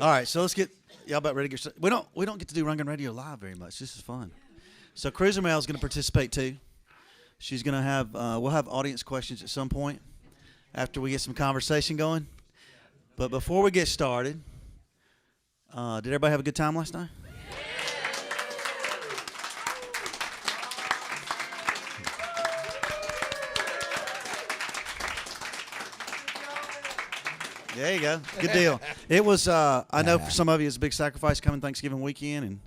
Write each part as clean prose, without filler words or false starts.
All right, so let's get y'all about ready to get started. We don't get to do Rundgren Radio live very much. This is fun. So Cruiser Mel is going to participate too. She's going to have we'll have audience questions at some point after we get some conversation going. But before we get started, did everybody have a good time last night? There you go. Good deal. It was, I know for some of you it's a big sacrifice coming Thanksgiving weekend, and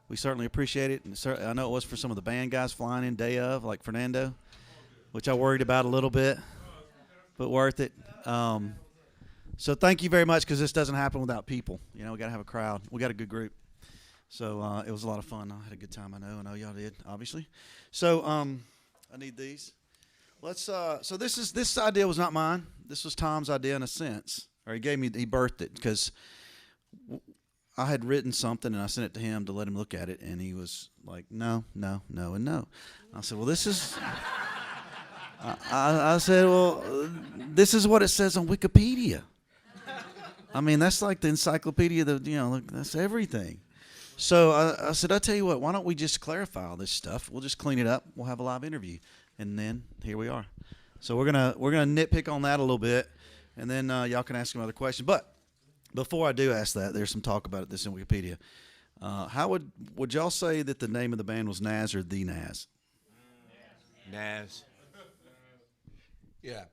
we certainly appreciate it. And I know it was for some of the band guys flying in day of, like Fernando, which I worried about a little bit, but worth it. So thank you very much, because this doesn't happen without people. You know, we got to have a crowd. We got a good group. So it was a lot of fun. I had a good time. I know y'all did, obviously. So I need these. Let's. So this idea was not mine. This was Tom's idea in a sense. Or he birthed it, because I had written something and I sent it to him to let him look at it, and he was like, no, and no. I said, well, this is. I said, well, this is what it says on Wikipedia. I mean, that's like the encyclopedia. That's everything. So I said, I'll tell you what. Why don't we just clarify all this stuff? We'll just clean it up. We'll have a live interview, and then here we are. So we're gonna nitpick on that a little bit. And then y'all can ask him other questions. But before I do ask that, there's some talk about this in Wikipedia. How would y'all say that the name of the band was Nazz or The Nazz? Nazz. Yeah,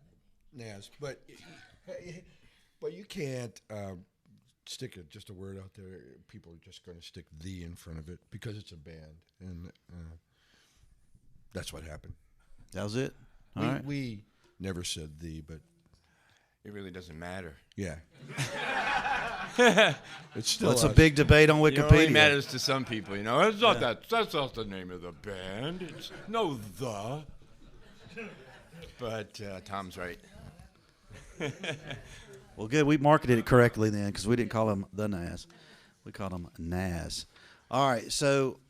Nazz. But you can't stick just a word out there. People are just going to stick "the" in front of it because it's a band, and that's what happened. That was it. All right. We never said "the," but. It really doesn't matter. Yeah. It's still It's a big debate on Wikipedia. It only matters to some people, you know. It's not that. That's not the name of the band. It's no the. But Tom's right. Well, good. We marketed it correctly then, because we didn't call them The Nazz. We called them Nazz. All right. So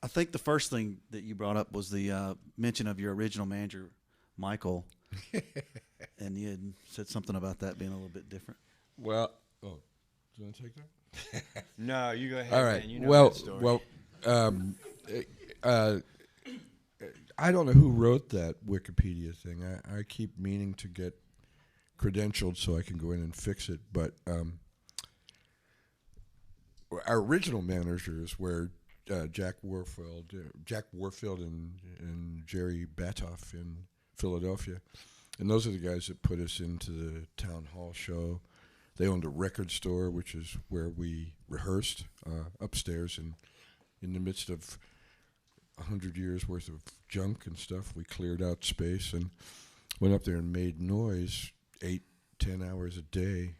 I think the first thing that you brought up was the mention of your original manager, Michael. And you had said something about that being a little bit different. Well, do you want to take that? No, you go ahead. All right. Man. You know that story. I don't know who wrote that Wikipedia thing. I keep meaning to get credentialed so I can go in and fix it. But our original managers were Jack Warfield and Jerry Batoff in Philadelphia. And those are the guys that put us into the town hall show. They owned a record store, which is where we rehearsed upstairs. And in the midst of 100 years worth of junk and stuff, we cleared out space and went up there and made noise 8-10 hours a day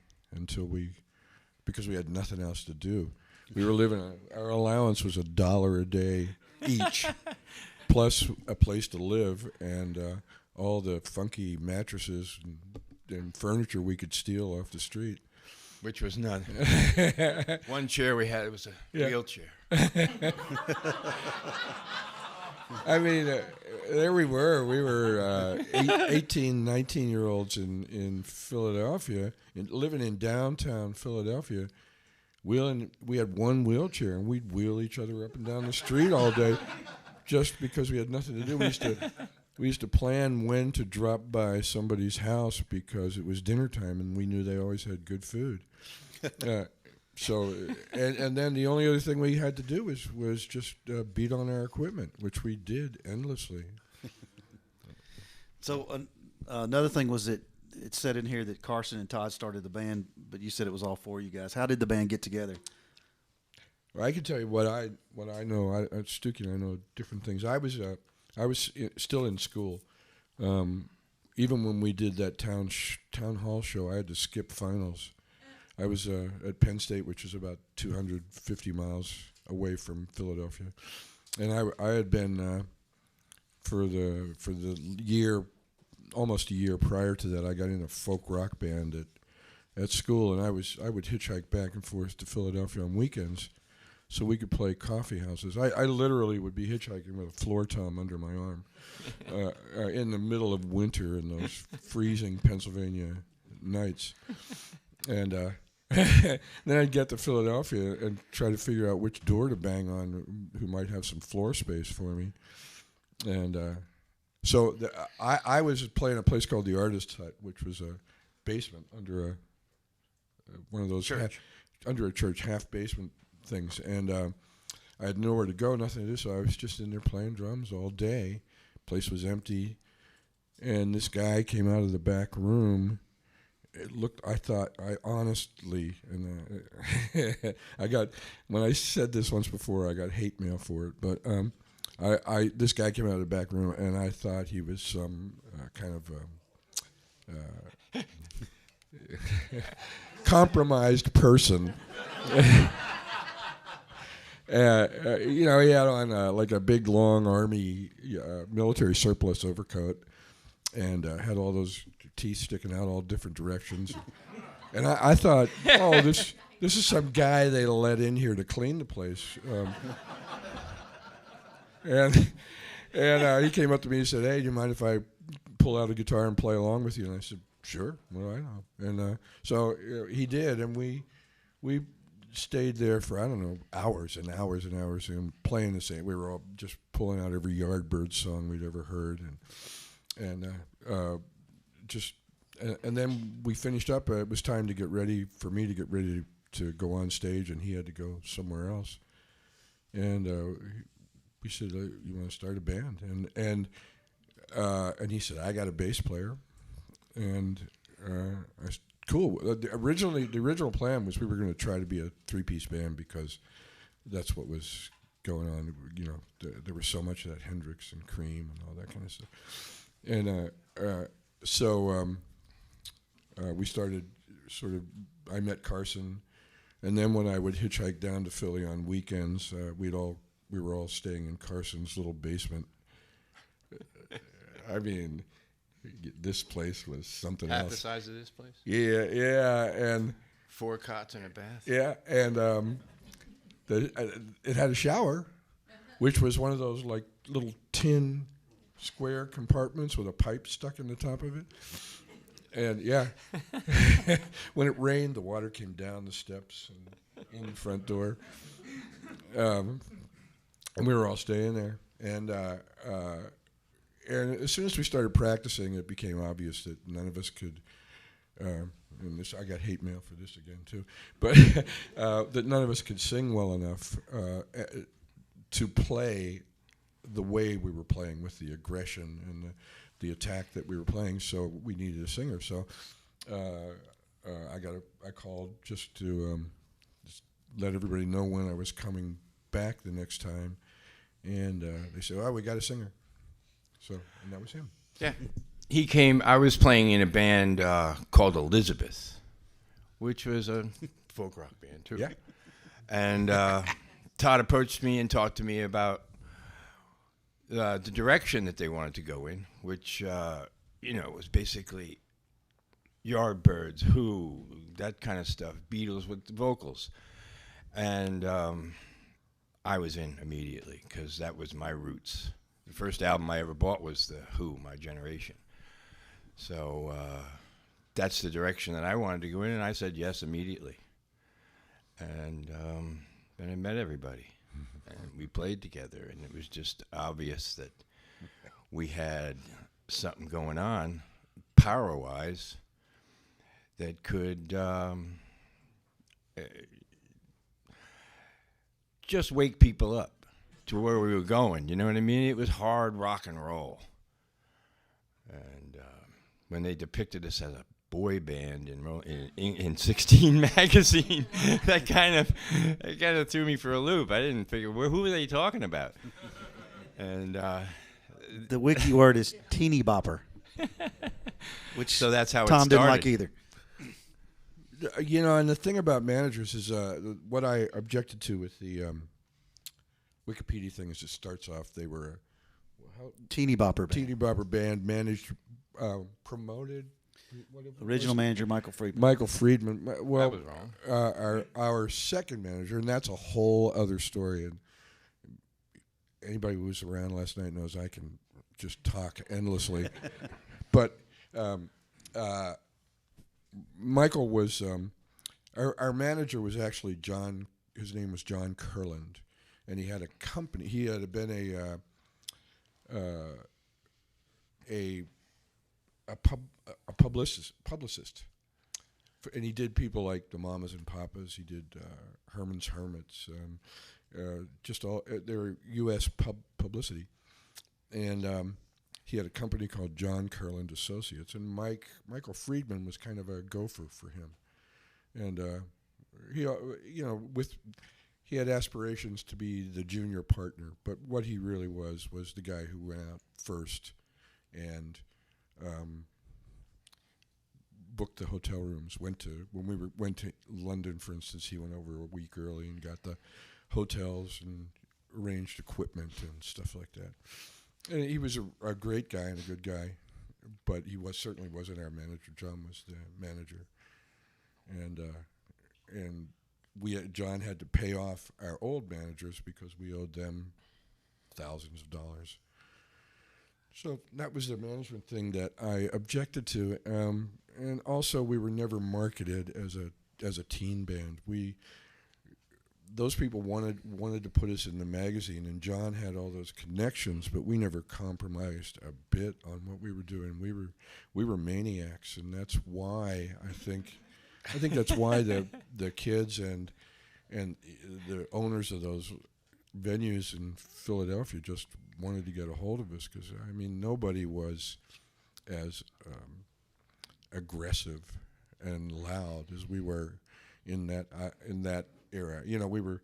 because we had nothing else to do. We were living, our allowance was $1 a day each, plus a place to live, and all the funky mattresses and furniture we could steal off the street. Which was none. One chair we had, it was a wheelchair. I mean, there we were. We were 18, 19-year-olds in Philadelphia, living in downtown Philadelphia. We had one wheelchair, and we'd wheel each other up and down the street all day just because we had nothing to do. We used to plan when to drop by somebody's house because it was dinner time, and we knew they always had good food. So then the only other thing we had to do was just beat on our equipment, which we did endlessly. So another thing was that it said in here that Carson and Todd started the band, but you said it was all four of you guys. How did the band get together? Well, I can tell you what I know. At Stewkey, I know different things. I was still in school. Even when we did that town hall show, I had to skip finals. I was at Penn State, which is about 250 miles away from Philadelphia, and I had been for the year, almost a year prior to that. I got in a folk rock band at school, and I would hitchhike back and forth to Philadelphia on weekends, so we could play coffee houses. I literally would be hitchhiking with a floor tom under my arm in the middle of winter in those freezing Pennsylvania nights. And then I'd get to Philadelphia and try to figure out which door to bang on, who might have some floor space for me. And so I was playing a place called the Artist's Hut, which was a basement under one of those under a church, half basement things. And I had nowhere to go, nothing to do, so I was just in there playing drums all day. Place was empty, and this guy came out of the back room. It looked, I honestly, and I got, when I said this once before, I got hate mail for it, but this guy came out of the back room, and I thought he was some kind of compromised person. He had on like a big, long army military surplus overcoat, and had all those teeth sticking out all different directions. And I thought, oh, this is some guy they let in here to clean the place. And he came up to me and said, "Hey, do you mind if I pull out a guitar and play along with you?" And I said, "Sure, well, I know." And so he did, and we stayed there for, I don't know, hours and hours and hours and playing the same. We were all just pulling out every Yardbirds song we'd ever heard, and then we finished up. It was time to get ready for me to get ready to go on stage, and he had to go somewhere else. And we said, "You want to start a band?" And he said, "I got a bass player," and I said, "Cool." The original plan was we were going to try to be a 3-piece band because that's what was going on. You know, there was so much of that Hendrix and Cream and all that kind of stuff. And so we started sort of. I met Carson, and then when I would hitchhike down to Philly on weekends, we were all staying in Carson's little basement. I mean, this place was something else. Half the size of this place? Yeah, and 4 cots and a bath? Yeah, and it had a shower, which was one of those like little tin square compartments with a pipe stuck in the top of it. And yeah, when it rained, the water came down the steps and in the front door. And we were all staying there. And as soon as we started practicing, it became obvious that none of us could, and this, I got hate mail for this again too, but that none of us could sing well enough to play the way we were playing, with the aggression and the attack that we were playing. So we needed a singer. So I called just to just let everybody know when I was coming back the next time, and they said, "Oh, we got a singer." So, and that was him. Yeah. He came, I was playing in a band called Elizabeth, which was a folk rock band, too. Yeah. And Todd approached me and talked to me about the direction that they wanted to go in, which, was basically Yardbirds, Who, that kind of stuff, Beatles with the vocals. And I was in immediately, because that was my roots. The first album I ever bought was The Who, My Generation. So that's the direction that I wanted to go in, and I said yes immediately. And then I met everybody, and we played together, and it was just obvious that we had something going on, power-wise, that could just wake people up to where we were going, you know what I mean? It was hard rock and roll. And when they depicted us as a boy band in 16 magazine, that kind of threw me for a loop. I didn't figure, who are they talking about? And the wiki word is teeny bopper, which so that's how Thom it started. didn't like either. And the thing about managers is what I objected to with the Wikipedia thing is it starts off they were teeny bopper band. Teeny bopper band, managed, promoted. Original manager Michael Friedman. Michael Friedman. Well, that was wrong. Our second manager, and that's a whole other story. And anybody who was around last night knows I can just talk endlessly. But Michael was Our manager was actually John. His name was John Kurland, and he had a company. He had been a publicist, and he did people like the Mamas and Papas. He did Herman's Hermits, just all their U.S. publicity, and he had a company called John Kurland Associates, and Michael Friedman was kind of a gopher for him, and he he had aspirations to be the junior partner, but what he really was the guy who went out first and booked the hotel rooms. When we went to London, for instance, he went over a week early and got the hotels and arranged equipment and stuff like that. And he was a great guy and a good guy, but he certainly wasn't our manager. John was the manager, and John had to pay off our old managers because we owed them thousands of dollars. So that was the management thing that I objected to, and also we were never marketed as a teen band. Those people wanted to put us in the magazine, and John had all those connections, but we never compromised a bit on what we were doing. We were maniacs, and that's why I think that's why the kids and the owners of those venues in Philadelphia just wanted to get a hold of us, because I mean nobody was as aggressive and loud as we were in that era. You know, we were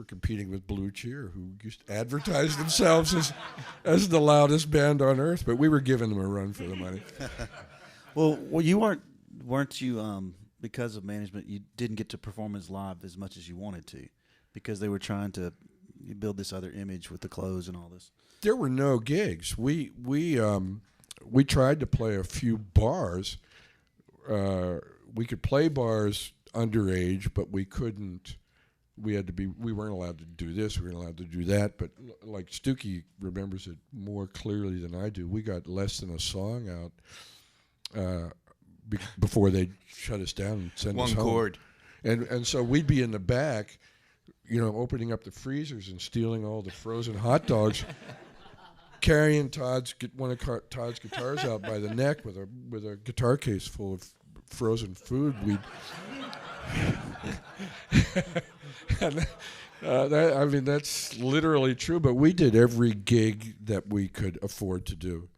competing with Blue Cheer, who used to advertise themselves as the loudest band on earth, but we were giving them a run for the money. Well, you weren't you because of management, you didn't get to perform as live as much as you wanted to, because they were trying to build this other image with the clothes and all this. There were no gigs. We tried to play a few bars. We could play bars underage, but we couldn't. We weren't allowed to do this. We weren't allowed to do that. But like Stewkey remembers it more clearly than I do. We got less than a song out before they shut us down and send us home. One chord. And so we'd be in the back, opening up the freezers and stealing all the frozen hot dogs, carrying one of Todd's guitars out by the neck with a guitar case full of frozen food. That's literally true. But we did every gig that we could afford to do,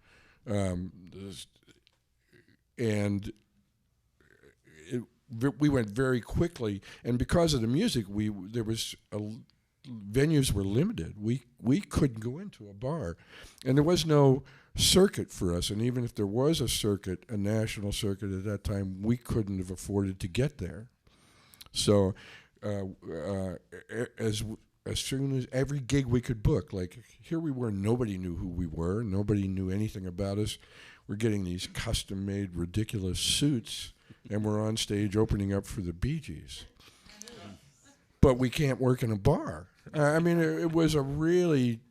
and we went very quickly. And because of the music, venues were limited. We couldn't go into a bar, and there was no circuit for us. And even if there was a national circuit at that time, we couldn't have afforded to get there. So as soon as every gig we could book, like here we were, nobody knew who we were, nobody knew anything about us. We're getting these custom-made ridiculous suits, and we're on stage opening up for the Bee Gees. But we can't work in a bar. It was a really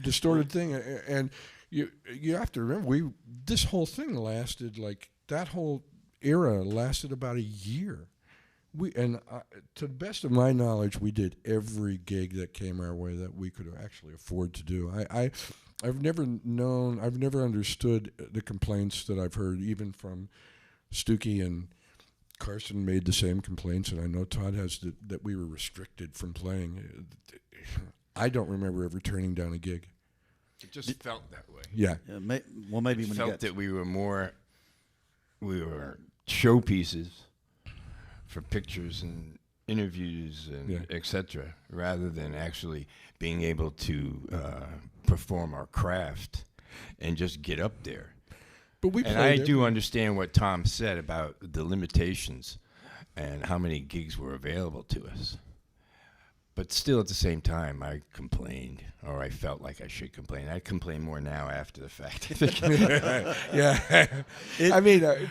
distorted thing, and you have to remember, this whole thing lasted, like that whole era lasted about a year. To the best of my knowledge, we did every gig that came our way that we could actually afford to do. I've never understood the complaints that I've heard, even from Stewkey, and Carson made the same complaints, and I know Todd has that we were restricted from playing. I don't remember ever turning down a gig. It just felt that way. Yeah. Maybe when you felt that we were showpieces for pictures and interviews and etc., rather than actually being able to perform our craft and just get up there. But I do understand what Thom said about the limitations and how many gigs were available to us. But still, at the same time, I complained, or I felt like I should complain. I complain more now after the fact. Yeah.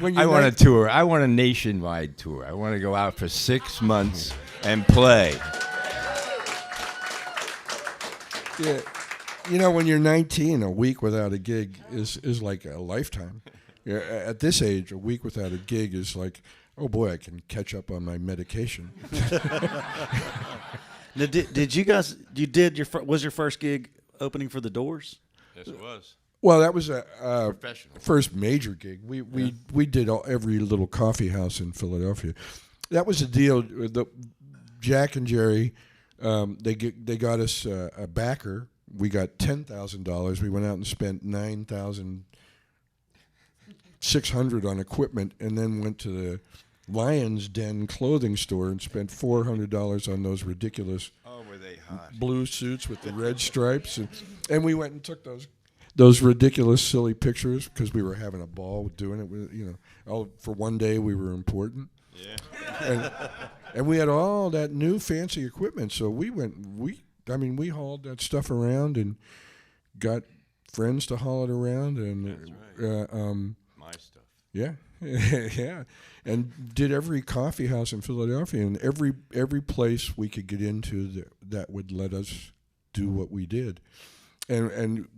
When I want a tour. I want a nationwide tour. I want to go out for 6 months and play. Yeah. When you're 19, a week without a gig is like a lifetime. At this age, a week without a gig is like, oh boy, I can catch up on my medication. Now, did you guys? Was your first gig opening for the Doors? Yes, it was. Well, that was a Professional. first major gig. We did every little coffee house in Philadelphia. That was the deal. Jack and Jerry, they got us a backer. We got $10,000. We went out and spent $9,600 on equipment, and then went to the Lion's Den clothing store and spent $400 on those ridiculous Were they hot? blue suits with the red stripes, and we went and took those ridiculous, silly pictures because we were having a ball doing it. For one day we were important. Yeah. And we had all that new fancy equipment, so we hauled that stuff around and got friends to haul it around, and That's right. My stuff. yeah, yeah, and did every coffee house in Philadelphia and every place we could get into that would let us do what we did, and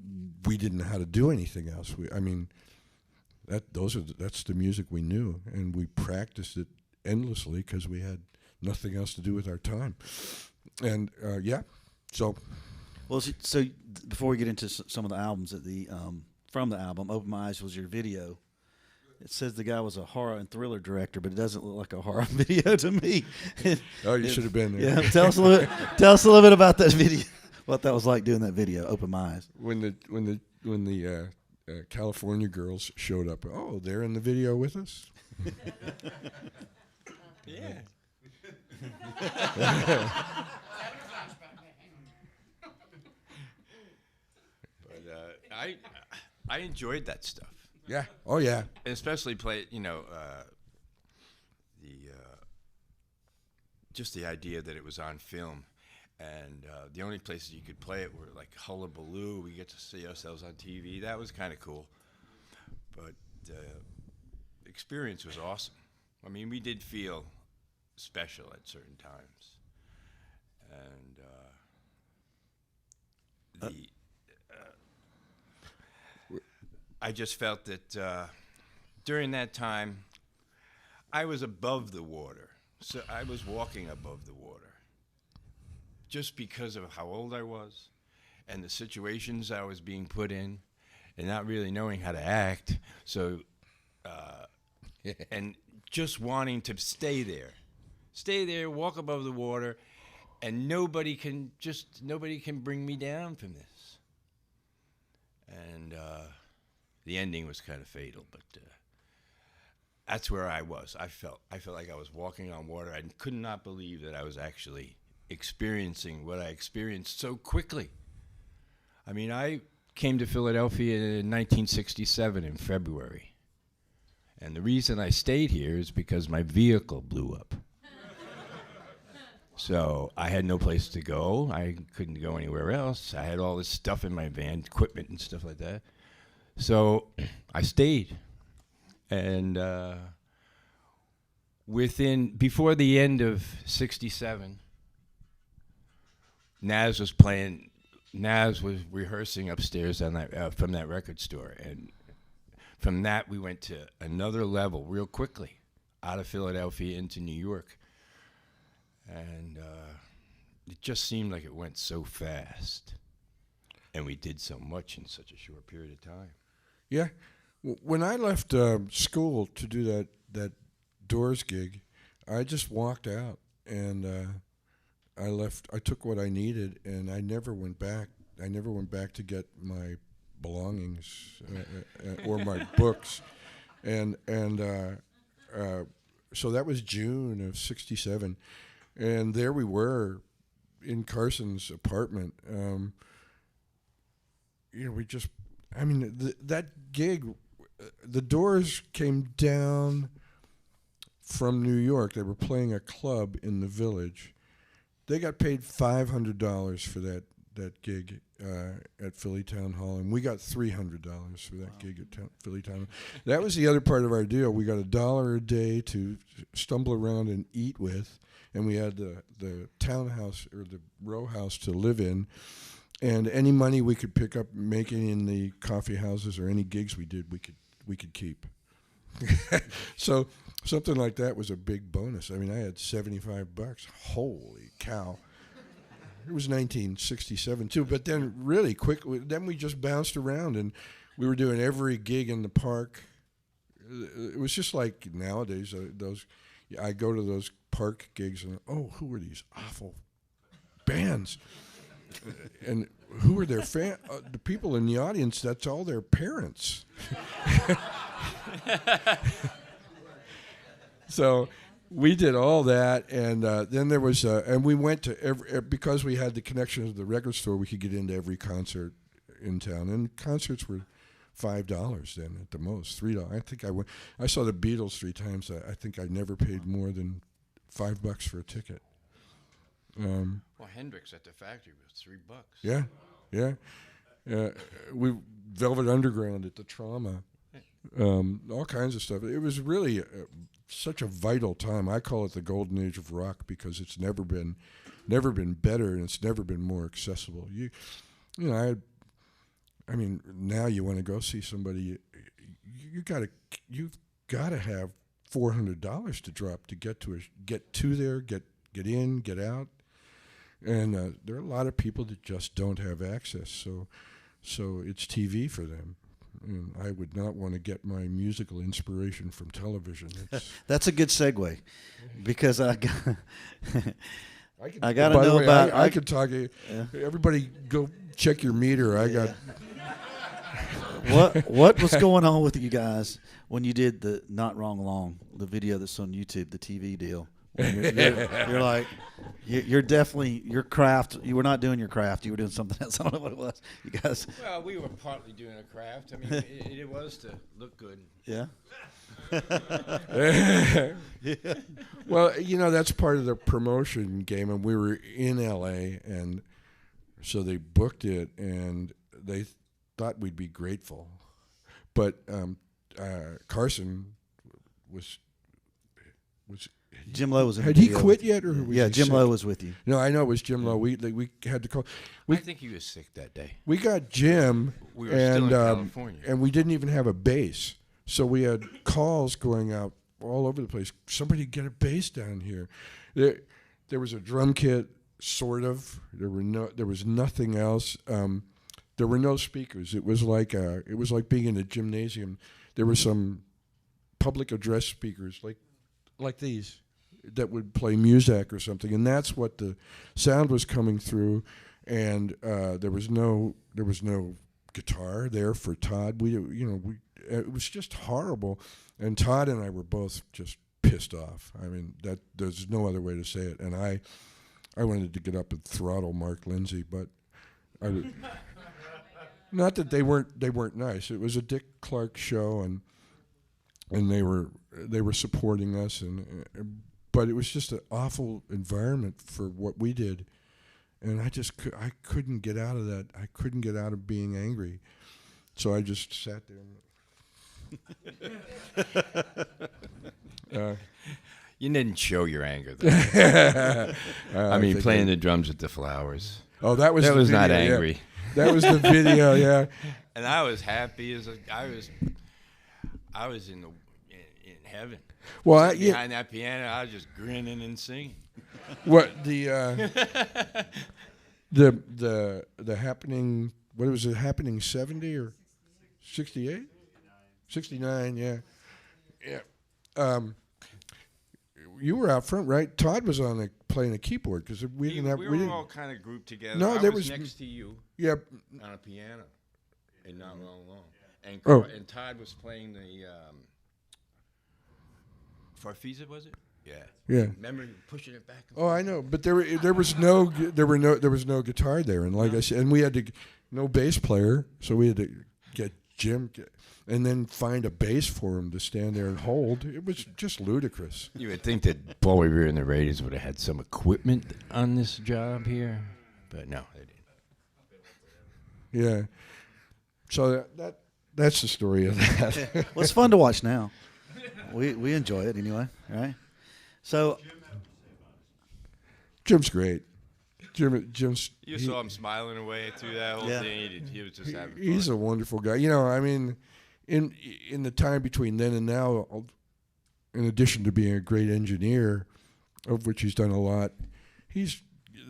we didn't know how to do anything else. That's the music we knew, and we practiced it endlessly because we had nothing else to do with our time, and so. Well, so before we get into some of the albums, from the album, "Open My Eyes" was your video. It says the guy was a horror and thriller director, but it doesn't look like a horror video to me. Oh, you should have been there. Yeah, tell us a little bit about that video. What that was like doing that video, "Open My Eyes." When the California girls showed up, oh, they're in the video with us. Yeah. But I enjoyed that stuff. Yeah. Oh, yeah. And especially just the idea that it was on film, and the only places you could play it were like Hullabaloo. We get to see ourselves on TV. That was kind of cool, but the experience was awesome. I mean, we did feel special at certain times, and I just felt that during that time, I was above the water. So I was walking above the water just because of how old I was and the situations I was being put in and not really knowing how to act. So, and just wanting to stay there, walk above the water, and nobody can bring me down from this. And the ending was kind of fatal, but that's where I was. I felt like I was walking on water. I could not believe that I was actually experiencing what I experienced so quickly. I mean, I came to Philadelphia in 1967 in February. And the reason I stayed here is because my vehicle blew up. So I had no place to go. I couldn't go anywhere else. I had all this stuff in my van, equipment and stuff like that. So I stayed. And before the end of '67, Nazz was rehearsing upstairs on that from that record store, and from that we went to another level real quickly, out of Philadelphia into New York, and it just seemed like it went so fast, and we did so much in such a short period of time. Yeah. When I left school to do that Doors gig, I just walked out, and I left. I took what I needed, and I never went back. I never went back to get my belongings or my books, and so that was June of '67, and there we were in Carson's apartment. That gig. The Doors came down from New York. They were playing a club in the Village. They got paid $500 for that gig at Philly Town Hall, and we got $300 for that gig at Philly Town Hall. That was the other part of our deal. We got $1 a day to stumble around and eat with, and we had the townhouse or the row house to live in. And any money we could pick up making in the coffee houses or any gigs we did, we could keep. So something like that was a big bonus. I mean, I had $75. Holy cow. It was 1967 too, but then really quick. Then we just bounced around, and we were doing every gig in the park. It was just like nowadays. I go to those park gigs, and who are these awful bands? And who are their fan? The people in the audience. That's all their parents. So we did all that, and then there was, and we went to because we had the connection to the record store, we could get into every concert in town, and concerts were $5 then at the most, $3. I think I saw the Beatles 3 times. I think I never paid more than $5 for a ticket. Well, Hendrix at the factory was $3. Yeah. We Velvet Underground at the Trauma, all kinds of stuff. It was really such a vital time. I call it the golden age of rock because it's never been better, and it's never been more accessible. You know, I mean, now you want to go see somebody, you've got to have $400 to drop to get to there, get in, get out, and there are a lot of people that just don't have access. So it's TV for them. And I would not want to get my musical inspiration from television. That's a good segue, because I got to by the know way, about. I could talk. Everybody, go check your meter. I got. What was going on with you guys when you did the Not Wrong Long, the video that's on YouTube, the TV deal? You're like, you're definitely your craft. You were not doing your craft. You were doing something else. I don't know what it was. You guys. Well, we were partly doing a craft. I mean, it was to look good. Yeah. Yeah. Well, that's part of the promotion game, and we were in L.A., and so they booked it, and they thought we'd be grateful, but Carson was. Jim Lowe was in Had the he video quit yet, or was he Jim sick? Lowe was with you. No, I know it was Jim Lowe. We had to call. I think he was sick that day. We got Jim, We were still in California, and we didn't even have a bass, so we had calls going out all over the place. Somebody get a bass down here. There was a drum kit, sort of. There was nothing else. There were no speakers. It was like being in a gymnasium. There were some public address speakers like these that would play Muzak or something, and that's what the sound was coming through. And there was no guitar there for Todd. It was just horrible. And Todd and I were both just pissed off. I mean, that there's no other way to say it. And I wanted to get up and throttle Mark Lindsay, but not that they weren't nice. It was a Dick Clark show, and they were supporting us, but it was just an awful environment for what we did, and I couldn't get out of that. I couldn't get out of being angry, so I just sat there. You didn't show your anger, though. I mean, playing the drums at the Flowers. Oh, that was not video, angry. Yeah. That was the video, yeah. And I was happy I was in heaven. Well, behind that piano, I was just grinning and singing. What the happening? What was it? Happening 70 or 68? 69, yeah. You were out front, right? Todd was playing a keyboard because we were all kind of grouped together. No, I was next to you. Yeah. On a piano, and Not Long. And and Todd was playing the Farfisa, was it? Yeah. Yeah. Remember pushing it back? Oh, I know, but there was no guitar there, and like I said, and we had no bass player, so we had to get Jim and then find a bass for him to stand there and hold. It was just ludicrous. You would think that Paul Revere and the Raiders would have had some equipment on this job here, but no, they didn't. Yeah. So that's the story of that. Well, it's fun to watch now. We enjoy it anyway, right? So Jim's great. Jim's. You saw him smiling away through that whole thing. He was just having fun. He's a wonderful guy. I mean, in the time between then and now, in addition to being a great engineer, of which he's done a lot,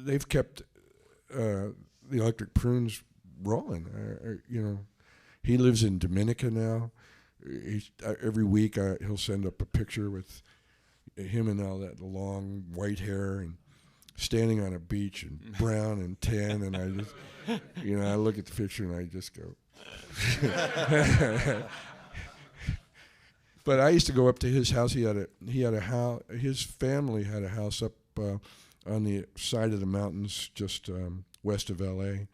they've kept the Electric Prunes rolling. He lives in Dominica now. Every week he'll send up a picture with him and all that long white hair and standing on a beach and brown and tan, and I just, I look at the picture and I just go. But I used to go up to his house. He had a house. His family had a house up on the side of the mountains, just west of L.A.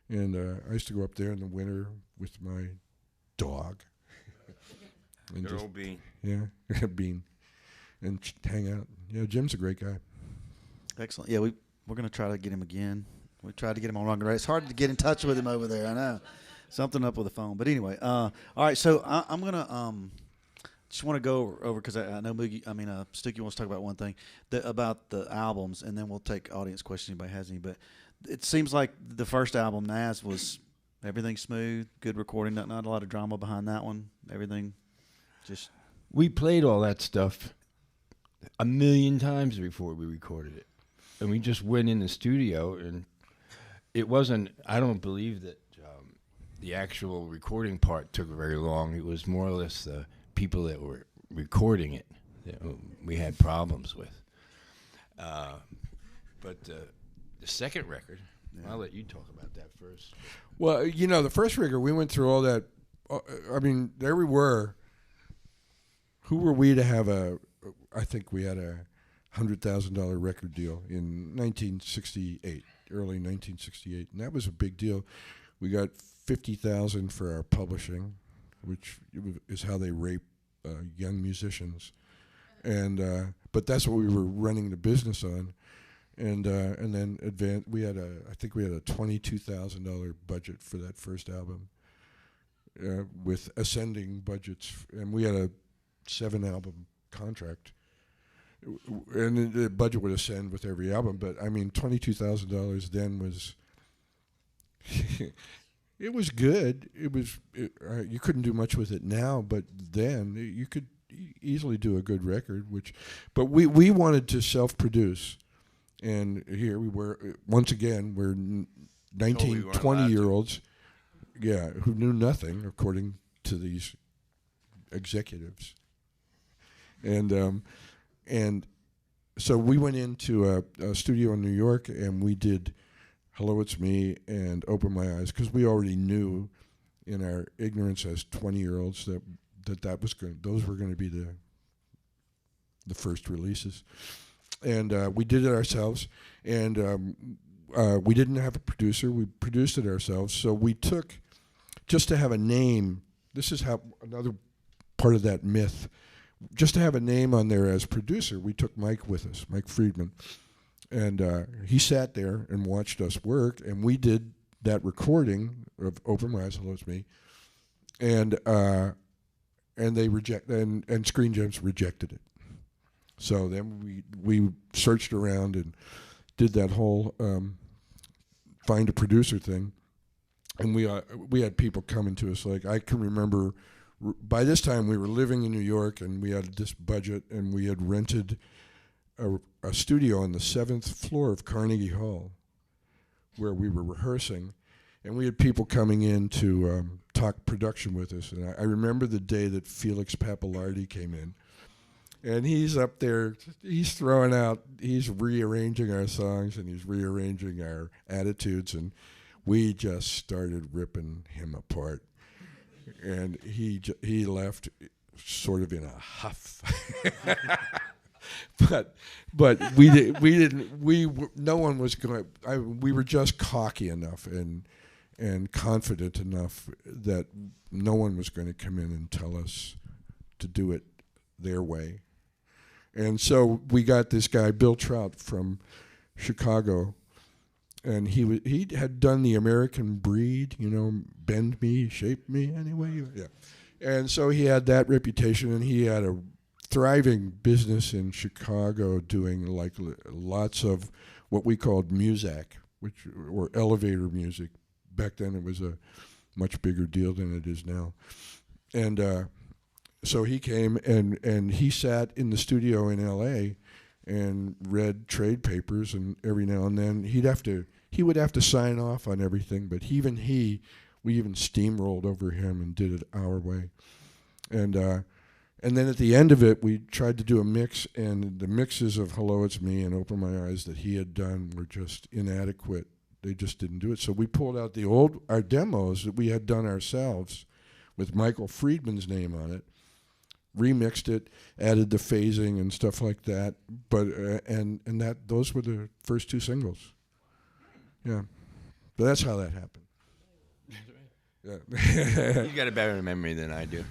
And I used to go up there in the winter with my dog. And Good old Bean. Yeah, Bean, and hang out. Yeah, Jim's a great guy. Excellent. Yeah, we're going to try to get him again. We tried to get him on Rundgren Radio. It's hard to get in touch with him over there. I know. Something up with the phone. But anyway, all right, so I'm going to just want to go over because I know Stewkey wants to talk about one thing, about the albums, and then we'll take audience questions if anybody has any. But it seems like the first album, Nazz, was everything smooth, good recording, not a lot of drama behind that one. Everything just... We played all that stuff 1,000,000 times before we recorded it. And we just went in the studio, and it wasn't... I don't believe that the actual recording part took very long. It was more or less the people that were recording it that we had problems with. But the second record, I'll let you talk about that first. Well, the first record, we went through all that. There we were. Who were we to have I think we had a $100,000 record deal in 1968, early 1968, and that was a big deal. We got $50,000 for our publishing, which is how they rape young musicians, and but that's what we were running the business on, and then we had I think we had a $22,000 budget for that first album, with ascending budgets, and we had a 7-album contract, and the budget would ascend with every album. But $22,000 then was. It was good. You couldn't do much with it now, but then you could easily do a good record. But we wanted to self-produce, and here we were once again. We're 19, 20-year-olds, who knew nothing according to these executives, and so we went into a studio in New York, and we did Hello, It's Me and Open My Eyes, because we already knew in our ignorance as 20-year-olds that was those were going to be the first releases, and we did it ourselves, and we didn't have a producer. We produced it ourselves, so we took, just to have a name. This is how another part of that myth. Just to have a name on there as producer, we took Mike with us, Mike Friedman. And he sat there and watched us work, and we did that recording of Open My Eyes, Hello, It's Me, and they Screen Gems rejected it. So then we searched around and did that whole find a producer thing, and we had people coming to us. Like, I can remember, by this time we were living in New York, and we had this budget, and we had rented a studio on the 7th floor of Carnegie Hall, where we were rehearsing, and we had people coming in to talk production with us. And I remember the day that Felix Pappalardi came in, and he's up there, he's rearranging our songs, and he's rearranging our attitudes, and we just started ripping him apart. And he left sort of in a huff. But no one was going. We were just cocky enough and confident enough that no one was going to come in and tell us to do it their way. And so we got this guy, Bill Trout, from Chicago, and he had done The American Breed, bend me, shape me, anyway. Yeah. And so he had that reputation, and he had a thriving business in Chicago doing like lots of what we called muzak, or elevator music. Back then it was a much bigger deal than it is now. And so he came and he sat in the studio in L.A. and read trade papers, and every now and then he would have to sign off on everything, but we even steamrolled over him and did it our way. And then at the end of it, we tried to do a mix, and the mixes of Hello, It's Me and Open My Eyes that he had done were just inadequate. They just didn't do it. So we pulled out our demos that we had done ourselves with Michael Friedman's name on it, remixed it, added the phasing and stuff like that. But those were the first 2 singles. Yeah, but that's how that happened. Yeah. You got a better memory than I do.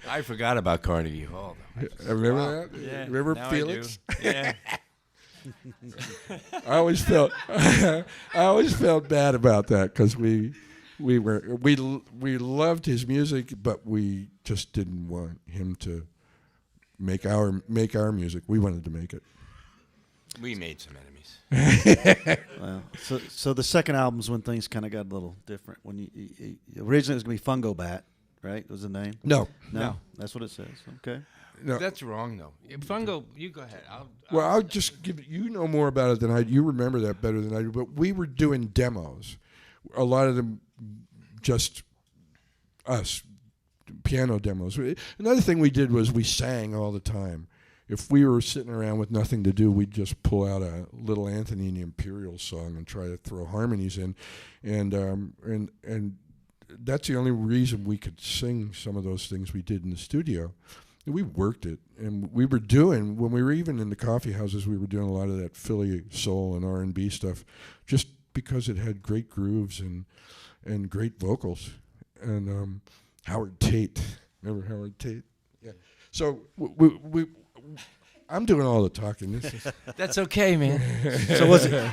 I forgot about Carnegie Hall. Remember that? Yeah. Remember Now Felix? I do. Yeah. I always felt bad about that because we loved his music, but we just didn't want him to make our music. We wanted to make it. We made some enemies. Well, so the second album's when things kind of got a little different. When you originally it was gonna be Fungo Bat, right? Was the name? No. That's what it says. Okay. No. That's wrong, though. Fungo, you go ahead. I'll just give you know more about it than I do. You remember that better than I do. But we were doing demos. A lot of them just us, piano demos. Another thing we did was we sang all the time. If we were sitting around with nothing to do, we'd just pull out a little Antoni and the Imperial song and try to throw harmonies in, and that's the only reason we could sing some of those things we did in the studio. We worked it, and we were doing, when we were even in the coffee houses, we were doing a lot of that Philly soul and R&B stuff, just because it had great grooves and great vocals. And Howard Tate, remember Howard Tate? Yeah. So I'm doing all the talking. That's okay, man. So was it?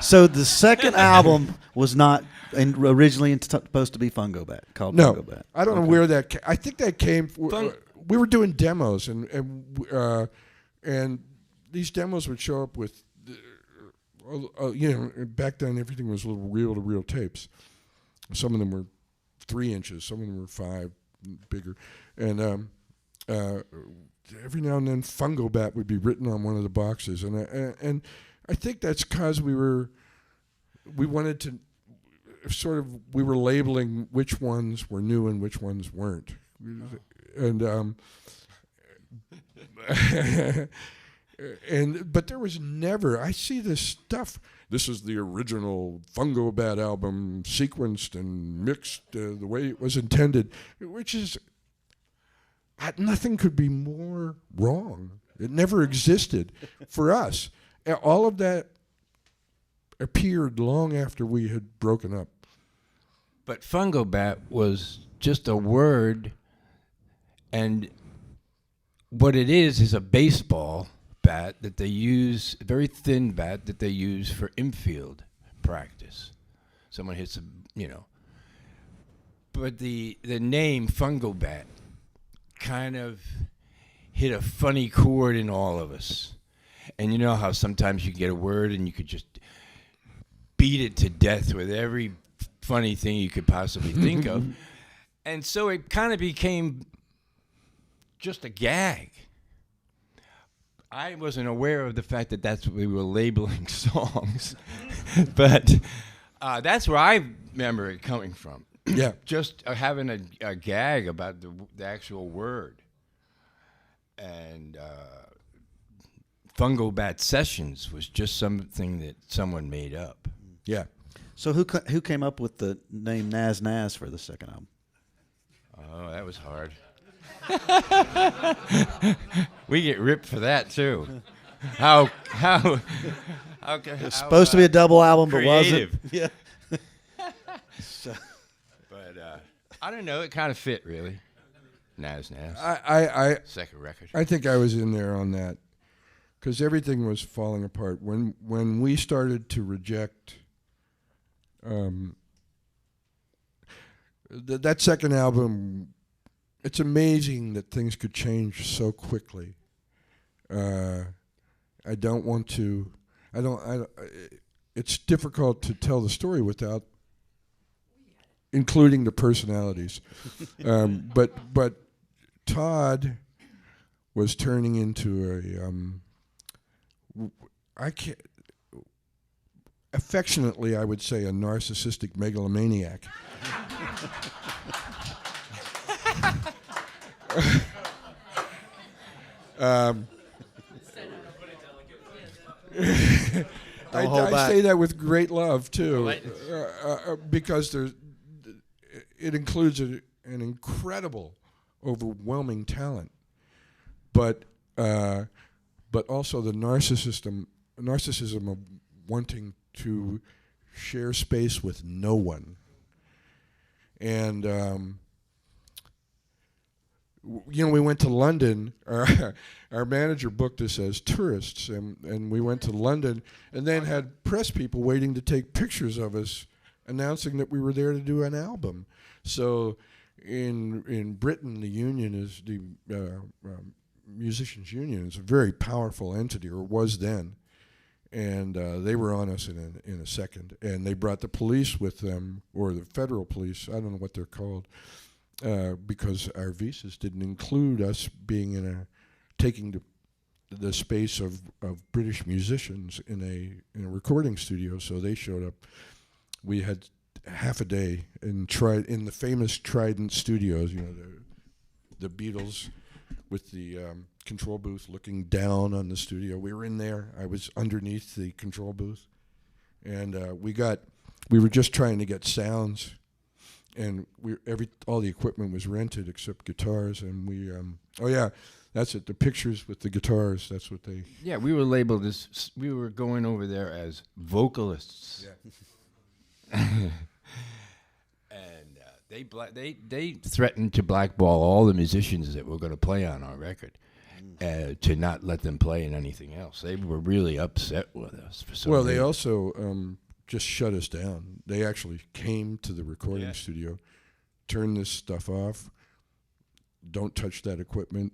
So the second album was not originally supposed to be Fungo Bat, called Fungo Bat. I don't know where that. I think that came. We were doing demos, and these demos would show up with, back then everything was little reel-to-reel tapes. Some of them were 3 inches, some of them were 5, bigger, and every now and then Fungo Bat would be written on one of the boxes, and I think that's because we were labeling which ones were new and which ones weren't. And but there was never. I see this stuff. This is the original Fungo Bat album, sequenced and mixed the way it was intended, which is nothing could be more wrong. It never existed for us. All of that appeared long after we had broken up. But Fungo Bat was just a word. And what it is a baseball bat that they use, a very thin bat that they use for infield practice. Someone hits But the name Fungo Bat kind of hit a funny chord in all of us. And you know how sometimes you get a word and you could just beat it to death with every funny thing you could possibly think of. And so it kind of became just a gag. I wasn't aware of the fact that that's what we were labeling songs, but that's where I remember it coming from. Yeah, just having a gag about the actual word. And Fungo Bat Sessions was just something that someone made up. Yeah. So who came up with the name Nazz for the second album? Oh, that was hard. We get ripped for that too. How it's supposed to be a double album, creative. But wasn't. Yeah. But I don't know. It kind of fit really. Nazz. I second record. I think I was in there on that because everything was falling apart when we started to reject. That second album, it's amazing that things could change so quickly. I don't want to. It's difficult to tell the story without including the personalities. But Todd was turning into affectionately, I would say, a narcissistic megalomaniac. I say that with great love too, because it includes an incredible, overwhelming talent, but also the narcissism of wanting to share space with no one, and we went to London. Our manager booked us as tourists, and we went to London, and then had press people waiting to take pictures of us, announcing that we were there to do an album. So, in Britain, the union is the musicians' union is a very powerful entity, or was then, and they were on us in a second, and they brought the police with them, or the federal police. I don't know what they're called. Because our visas didn't include us being taking the space of British musicians in a recording studio, so they showed up. We had half a day in the famous Trident Studios, the Beatles, with the control booth looking down on the studio. We were in there. I was underneath the control booth, and we were just trying to get sounds. And all the equipment was rented except guitars, and we that's it. The pictures with the guitars. That's what they. Yeah, we were labeled as we were going over there as vocalists. Yeah. And they threatened to blackball all the musicians that were going to play on our record, to not let them play in anything else. They were really upset with us for some reason. They also. Just shut us down. They actually came to the recording studio, turned this stuff off, don't touch that equipment.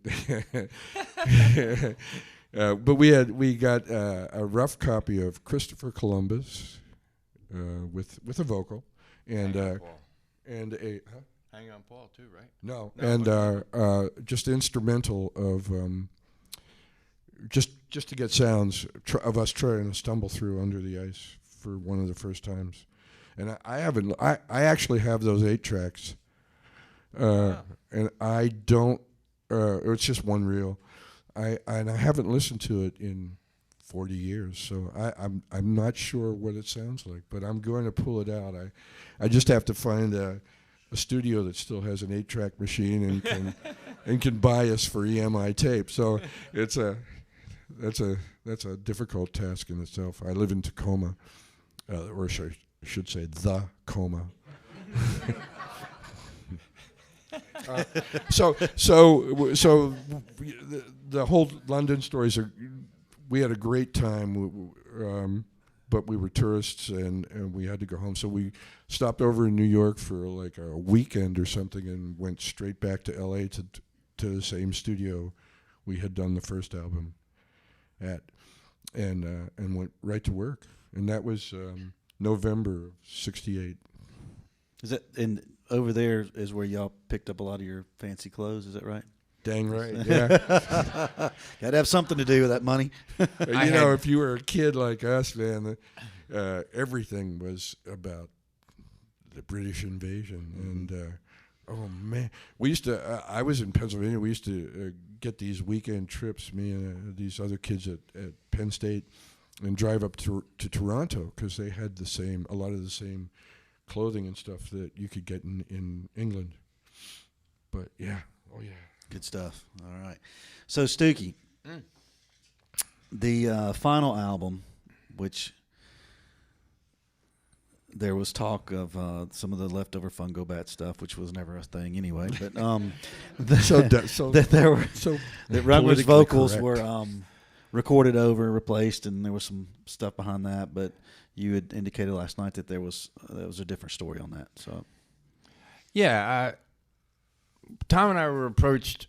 But we got a rough copy of Christopher Columbus with a vocal and a Hang on Paul too, right? No, and just instrumental of just to get sounds of us trying to stumble through under the ice for one of the first times. And I actually have those 8 tracks, and I don't. It's just one reel. I haven't listened to it in 40 years, so I'm not sure what it sounds like, but I'm going to pull it out. I just have to find a studio that still has an 8-track machine and can buy us for EMI tape. So that's a difficult task in itself. I live in Tacoma, or I should say the Coma. So the whole London stories are. We had a great time, but we were tourists and we had to go home. So we stopped over in New York for like a weekend or something and went straight back to L.A. to the same studio we had done the first album at, and went right to work. And that was November of '68. Is that over there is where y'all picked up a lot of your fancy clothes? Is that right? Dang right, yeah. Got to have something to do with that money. If you were a kid like us, man, everything was about the British invasion. And, oh, man. We used to, I was in Pennsylvania. We used to get these weekend trips, me and these other kids at Penn State, and drive up to Toronto because they had a lot of the same clothing and stuff that you could get in England. But, yeah, oh, yeah. Good stuff. All right. So, Stewkey, the final album, which there was talk of some of the leftover Fungo Bat stuff, which was never a thing anyway. But that Rundgren's vocals were recorded over, replaced, and there was some stuff behind that. But you had indicated last night that there was a different story on that. So, yeah. Thom and I were approached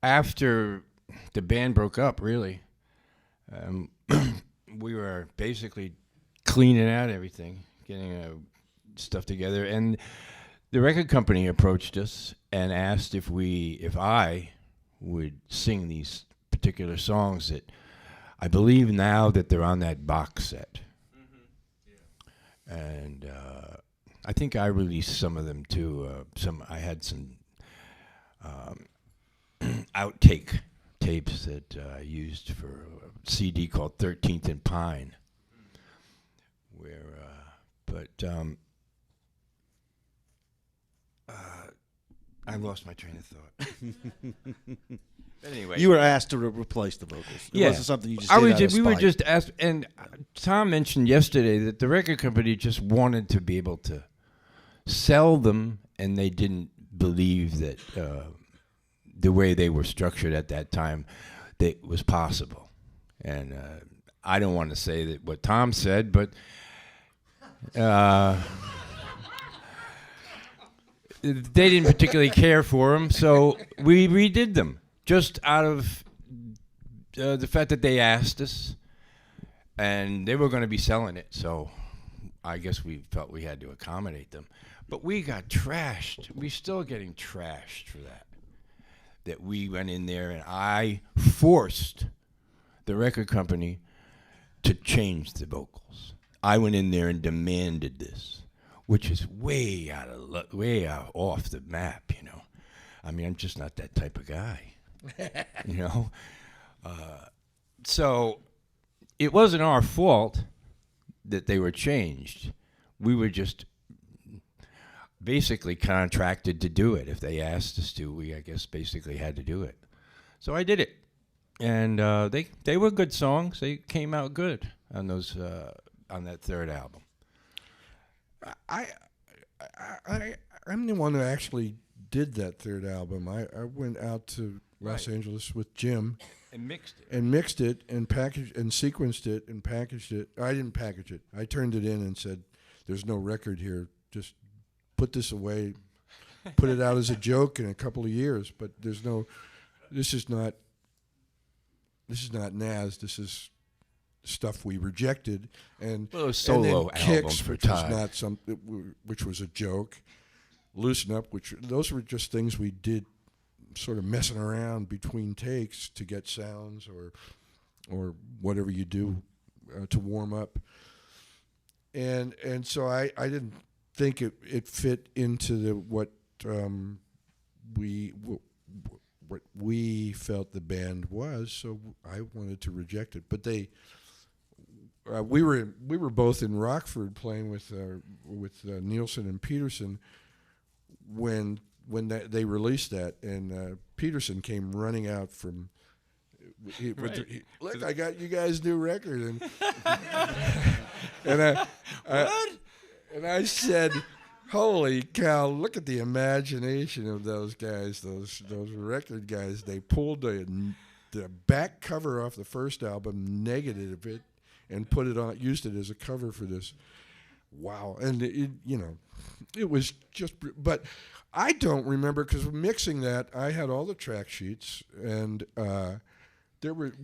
after the band broke up, really. We were basically cleaning out everything, getting stuff together. And the record company approached us and asked if I would sing these particular songs that I believe now that they're on that box set. And I think I released some of them too. I had some outtake tapes that I used for a CD called 13th and Pine. I lost my train of thought. Anyway, you were asked to replace the vocals. It wasn't something you just did out of spite. We were just asked, and Thom mentioned yesterday that the record company just wanted to be able to sell them, and they didn't believe that the way they were structured at that time, that was possible. And I don't want to say that what Thom said, but they didn't particularly care for them, so we redid them. Just out of the fact that they asked us, and they were going to be selling it, so I guess we felt we had to accommodate them. But we got trashed. We're still getting trashed for that. That we went in there and I forced the record company to change the vocals. I went in there and demanded this, which is way out off the map, you know. I mean, I'm just not that type of guy. You know, so it wasn't our fault that they were changed. We were just basically contracted to do it. If they asked us to, we, I guess, basically had to do it. So I did it, and they were good songs. They came out good on those on that third album. I'm the one who actually did that third album. I went out to Los Angeles with Jim and mixed it and packaged and sequenced it and packaged it. I didn't package it. I turned it in and said, "There's no record here. Just put this away. Put it out as a joke in a couple of years. But there's no. This is not Nazz. This is stuff we rejected." And well, it was solo and then album Kicks, for which Todd. was not some, which was a joke. Loosen Up, which those were just things we did, sort of messing around between takes to get sounds or whatever you do to warm up. And so I didn't think it fit into what we felt the band was, so I wanted to reject it. But we were both in Rockford playing with Nielsen and Peterson when they released that, and Peterson came running out from. Look, I got you guys' new record, and I said, "Holy cow! Look at the imagination of those guys, those record guys. They pulled the back cover off the first album, negative it, and put it on, used it as a cover for this. Wow!" And it was just. But I don't remember, because mixing that, I had all the track sheets, and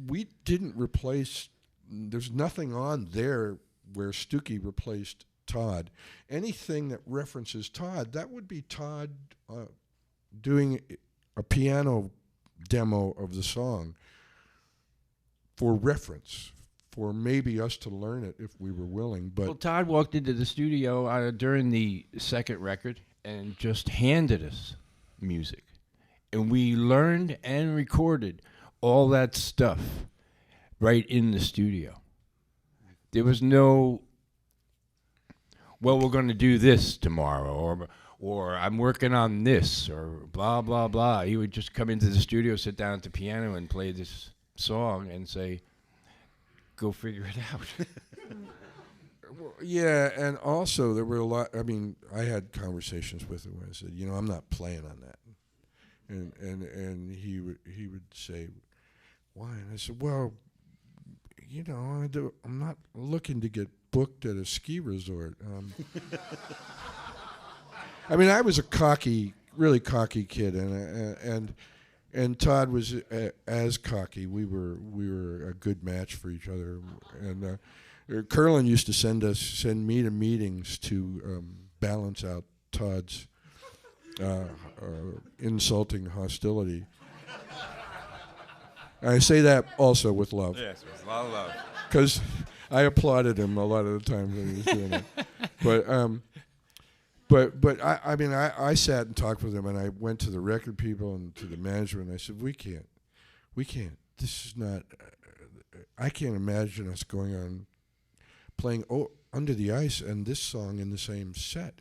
we didn't replace. There's nothing on there where Stewkey replaced Todd. Anything that references Todd, that would be Todd doing a piano demo of the song for reference, for maybe us to learn it if we were willing. But well, Todd walked into the studio during the second record and just handed us music, and we learned and recorded all that stuff right in the studio. There was no, well, we're going to do this tomorrow, or I'm working on this, or blah, blah, blah. He would just come into the studio, sit down at the piano, and play this song and say, "Go figure it out." Well, yeah, and also there were a lot. I mean, I had conversations with him where I said, "I'm not playing on that," and he would say, "Why?" And I said, "Well, I'm not looking to get booked at a ski resort." I mean, I was a really cocky kid, and Todd was as cocky. We were a good match for each other. And Curlin used to send me to meetings to balance out Todd's insulting hostility. I say that also with love. Yes, with a lot of love. Because I applauded him a lot of the time when he was doing it. But I mean, I sat and talked with him, and I went to the record people and to the management, and I said, we can't. This is not, I can't imagine us going on playing Under the Ice and this song in the same set.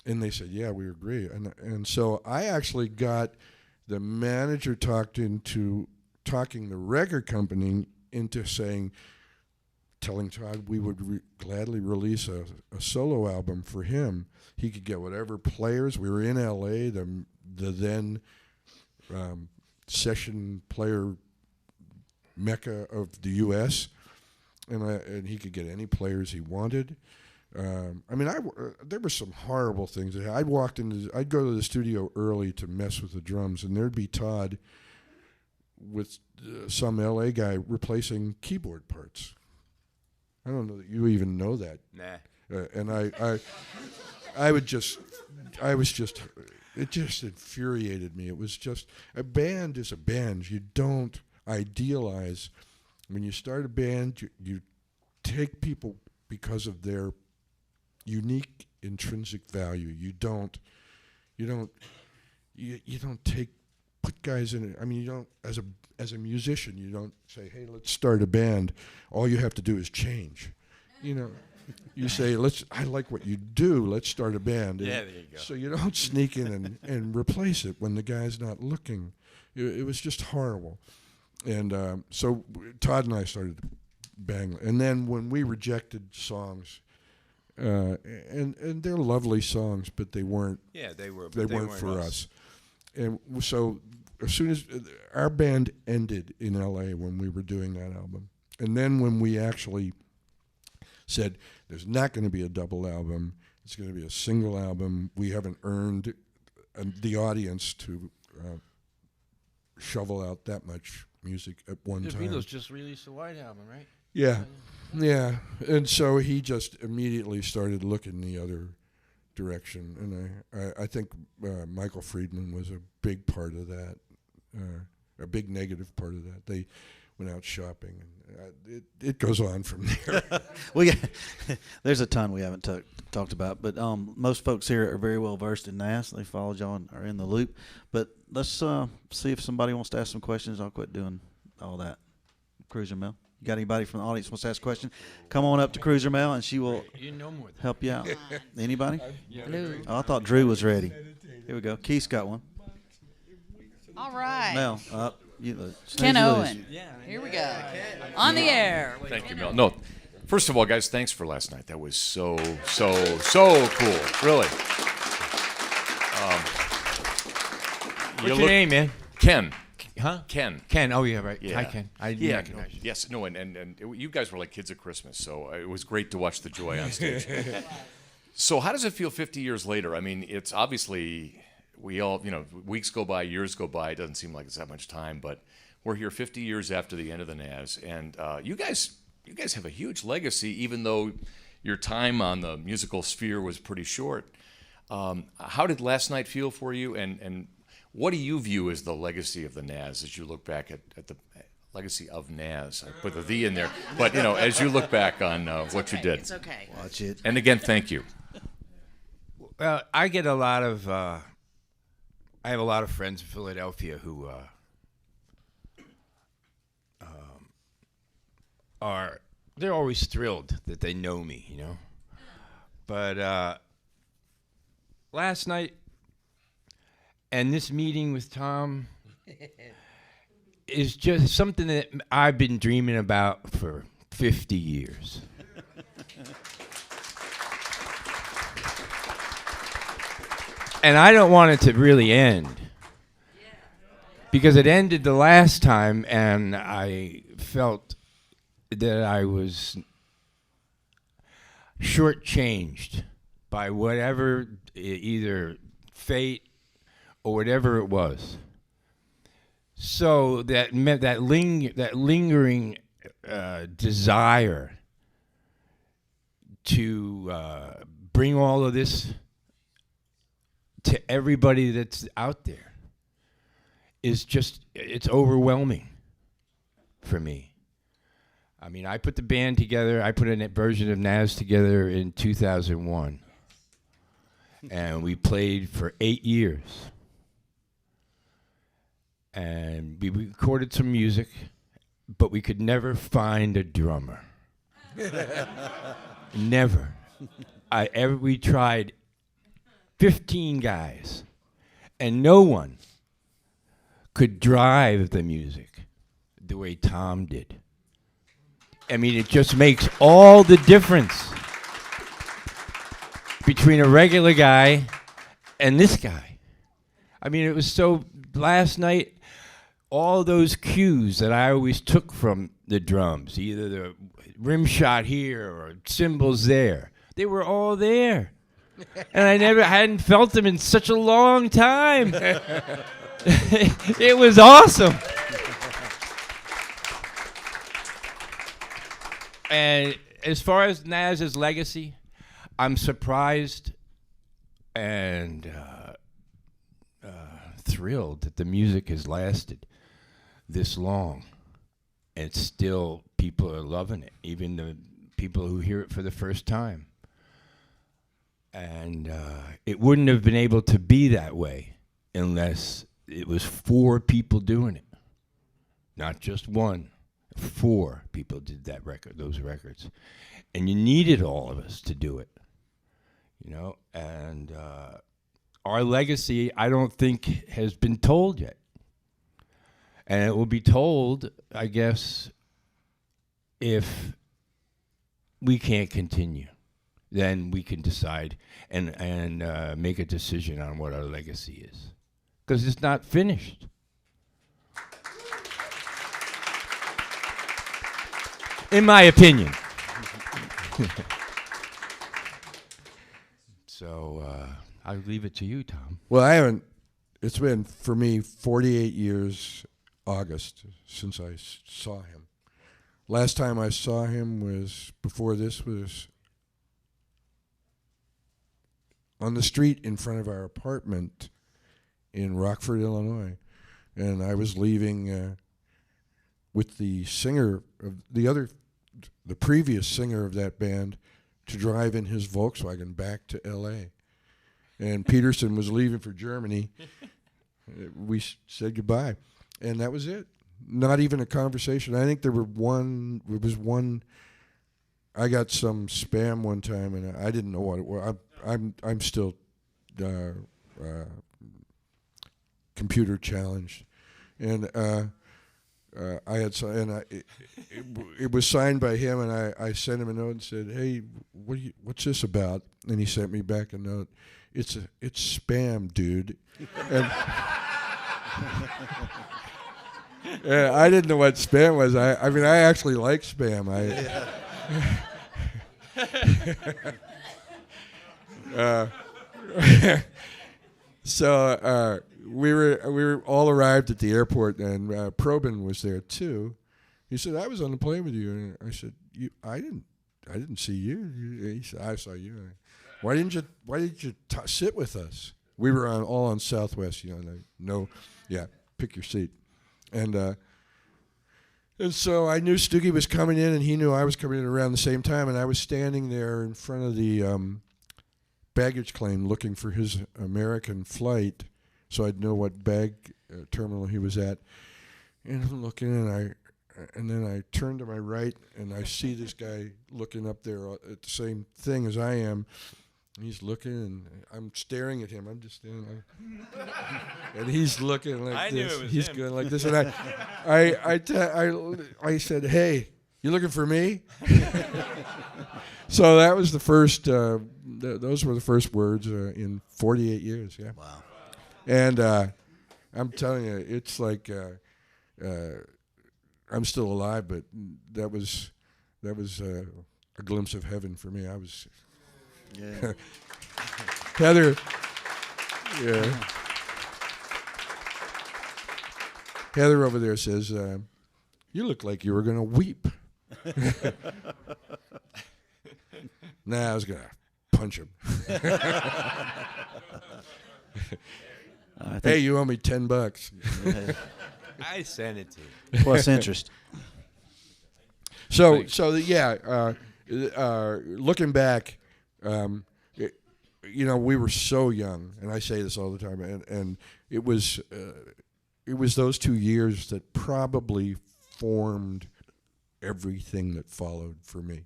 And they said, yeah, we agree. And so I actually got the manager talking the record company into telling Todd we would gladly release a solo album for him. He could get whatever players. We were in L.A., the then session player mecca of the U.S., and he could get any players he wanted. I mean, there were some horrible things. I'd go to the studio early to mess with the drums, and there'd be Todd with some L.A. guy replacing keyboard parts. I don't know that you even know that. Nah. And it just infuriated me. It was just, a band is a band. You don't idealize. When you start a band, you take people because of their unique intrinsic value. You don't put guys in it. I mean, you don't, as a musician, you don't say, hey, let's start a band. All you have to do is change. You say, I like what you do, let's start a band. Yeah, there you go. So you don't sneak in and replace it when the guy's not looking. It was just horrible. And so Todd and I started banging. And then when we rejected songs, and they're lovely songs, but they weren't. Yeah, they were. They weren't for us. And so as soon as our band ended in L.A. when we were doing that album, and then when we actually said there's not going to be a double album, it's going to be a single album. We haven't earned the audience to shovel out that much music at one time. The Beatles just released a White Album, right? Yeah. And so he just immediately started looking the other direction. And I think Michael Friedman was a big part of that, a big negative part of that. They went out shopping, and it goes on from there. There's a ton we haven't talked about, but most folks here are very well versed in Nazz. They followed y'all and are in the loop. But let's see if somebody wants to ask some questions. I'll quit doing all that. Cruiser Mel, you got anybody from the audience wants to ask a question? Come on up to Cruiser Mel, and she will help you out. Anybody? Hello. Oh, I thought Drew was ready. Here we go. Keith's got one. All right. Mel, up. Ken Owen. Here we go. On the air. Thank you, Mel. No, first of all, guys, thanks for last night. That was so cool. Really. What's your name, man? Ken. Huh? Ken. Ken. Oh, yeah, right. Yeah. Hi, Ken. I didn't recognize you. Yes. No. And you guys were like kids at Christmas, so it was great to watch the joy on stage. So, how does it feel 50 years later? I mean, it's obviously. We all, weeks go by, years go by. It doesn't seem like it's that much time, but we're here 50 years after the end of the Nazz, and you guys have a huge legacy, even though your time on the musical sphere was pretty short. How did last night feel for you, and what do you view as the legacy of the Nazz as you look back at the legacy of Nazz? I put the "the" in there, but as you look back on what you did. It's okay. Watch it. And again, thank you. Well, I get a lot of. I have a lot of friends in Philadelphia who they're always thrilled that they know me, But last night and this meeting with Thom is just something that I've been dreaming about for 50 years. And I don't want it to really end. Because it ended the last time, and I felt that I was shortchanged by whatever, either fate or whatever it was. So that meant that lingering desire to bring all of this to everybody that's out there is just, it's overwhelming for me. I mean, I put the band together. I put a version of Nazz together in 2001. And we played for 8 years. And we recorded some music, but we could never find a drummer. Never. We tried 15 guys, and no one could drive the music the way Thom did. I mean, it just makes all the difference between a regular guy and this guy. I mean, it was so, last night, all those cues that I always took from the drums, either the rim shot here or cymbals there, they were all there. And I hadn't felt them in such a long time. It was awesome. And as far as Nazz's legacy, I'm surprised and thrilled that the music has lasted this long. And still, people are loving it, even the people who hear it for the first time. And it wouldn't have been able to be that way unless it was 4 people doing it. Not just one. 4 people did that record, those records. And you needed all of us to do it. You know, and our legacy, I don't think, has been told yet. And it will be told, I guess, if we can't continue. Then we can decide and make a decision on what our legacy is. Because it's not finished. In my opinion. So I'll leave it to you, Thom. Well, I haven't. It's been, for me, 48 years, August, since I saw him. Last time I saw him was, before this, was on the street in front of our apartment in Rockford, Illinois. And I was leaving with the singer of the previous singer of that band to drive in his Volkswagen back to L.A. And Peterson was leaving for Germany. We said goodbye. And that was it. Not even a conversation. I think there was one, I got some spam one time, and I didn't know what it was. I'm still computer challenged. And I had it was signed by him, and I sent him a note and said, "Hey, what's this about?" And he sent me back a note. It's spam, dude. And I didn't know what spam was. I mean, I actually like spam. So we were all arrived at the airport, and Probin was there too. He said, "I was on the plane with you," and I said, I didn't see you." He said, "I saw you." Why didn't you sit with us? We were all on Southwest, pick your seat, and so I knew Stewkey was coming in, and he knew I was coming in around the same time, and I was standing there in front of the baggage claim looking for his American flight, so I'd know what bag terminal he was at. And I'm looking, and then I turn to my right, and I see this guy looking up there at the same thing as I am. He's looking, and I'm staring at him. I'm just standing like, and he's looking like this. He's going like this, and I said, "Hey, you looking for me?" So that was the first. Those were the first words in 48 years. Yeah. Wow. And I'm telling you, it's like I'm still alive, but that was a glimpse of heaven for me. I was. Yeah. Heather. Yeah. Heather over there says, "You look like you were going to weep." Nah, I was going to punch him. Hey, you owe me $10. I sent it to you. Plus interest. So looking back, we were so young, and I say this all the time, and it was those 2 years that probably formed everything that followed for me.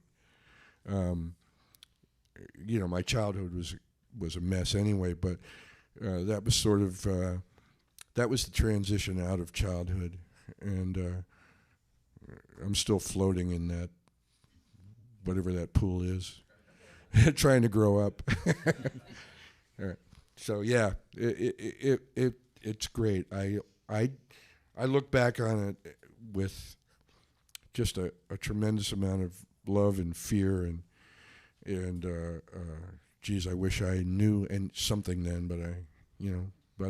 My childhood was a mess anyway, but that was sort of that was the transition out of childhood, and I'm still floating in that, whatever that pool is, trying to grow up. So yeah, it's great. I look back on it with just a tremendous amount of love and fear, and geez, I wish I knew something then, but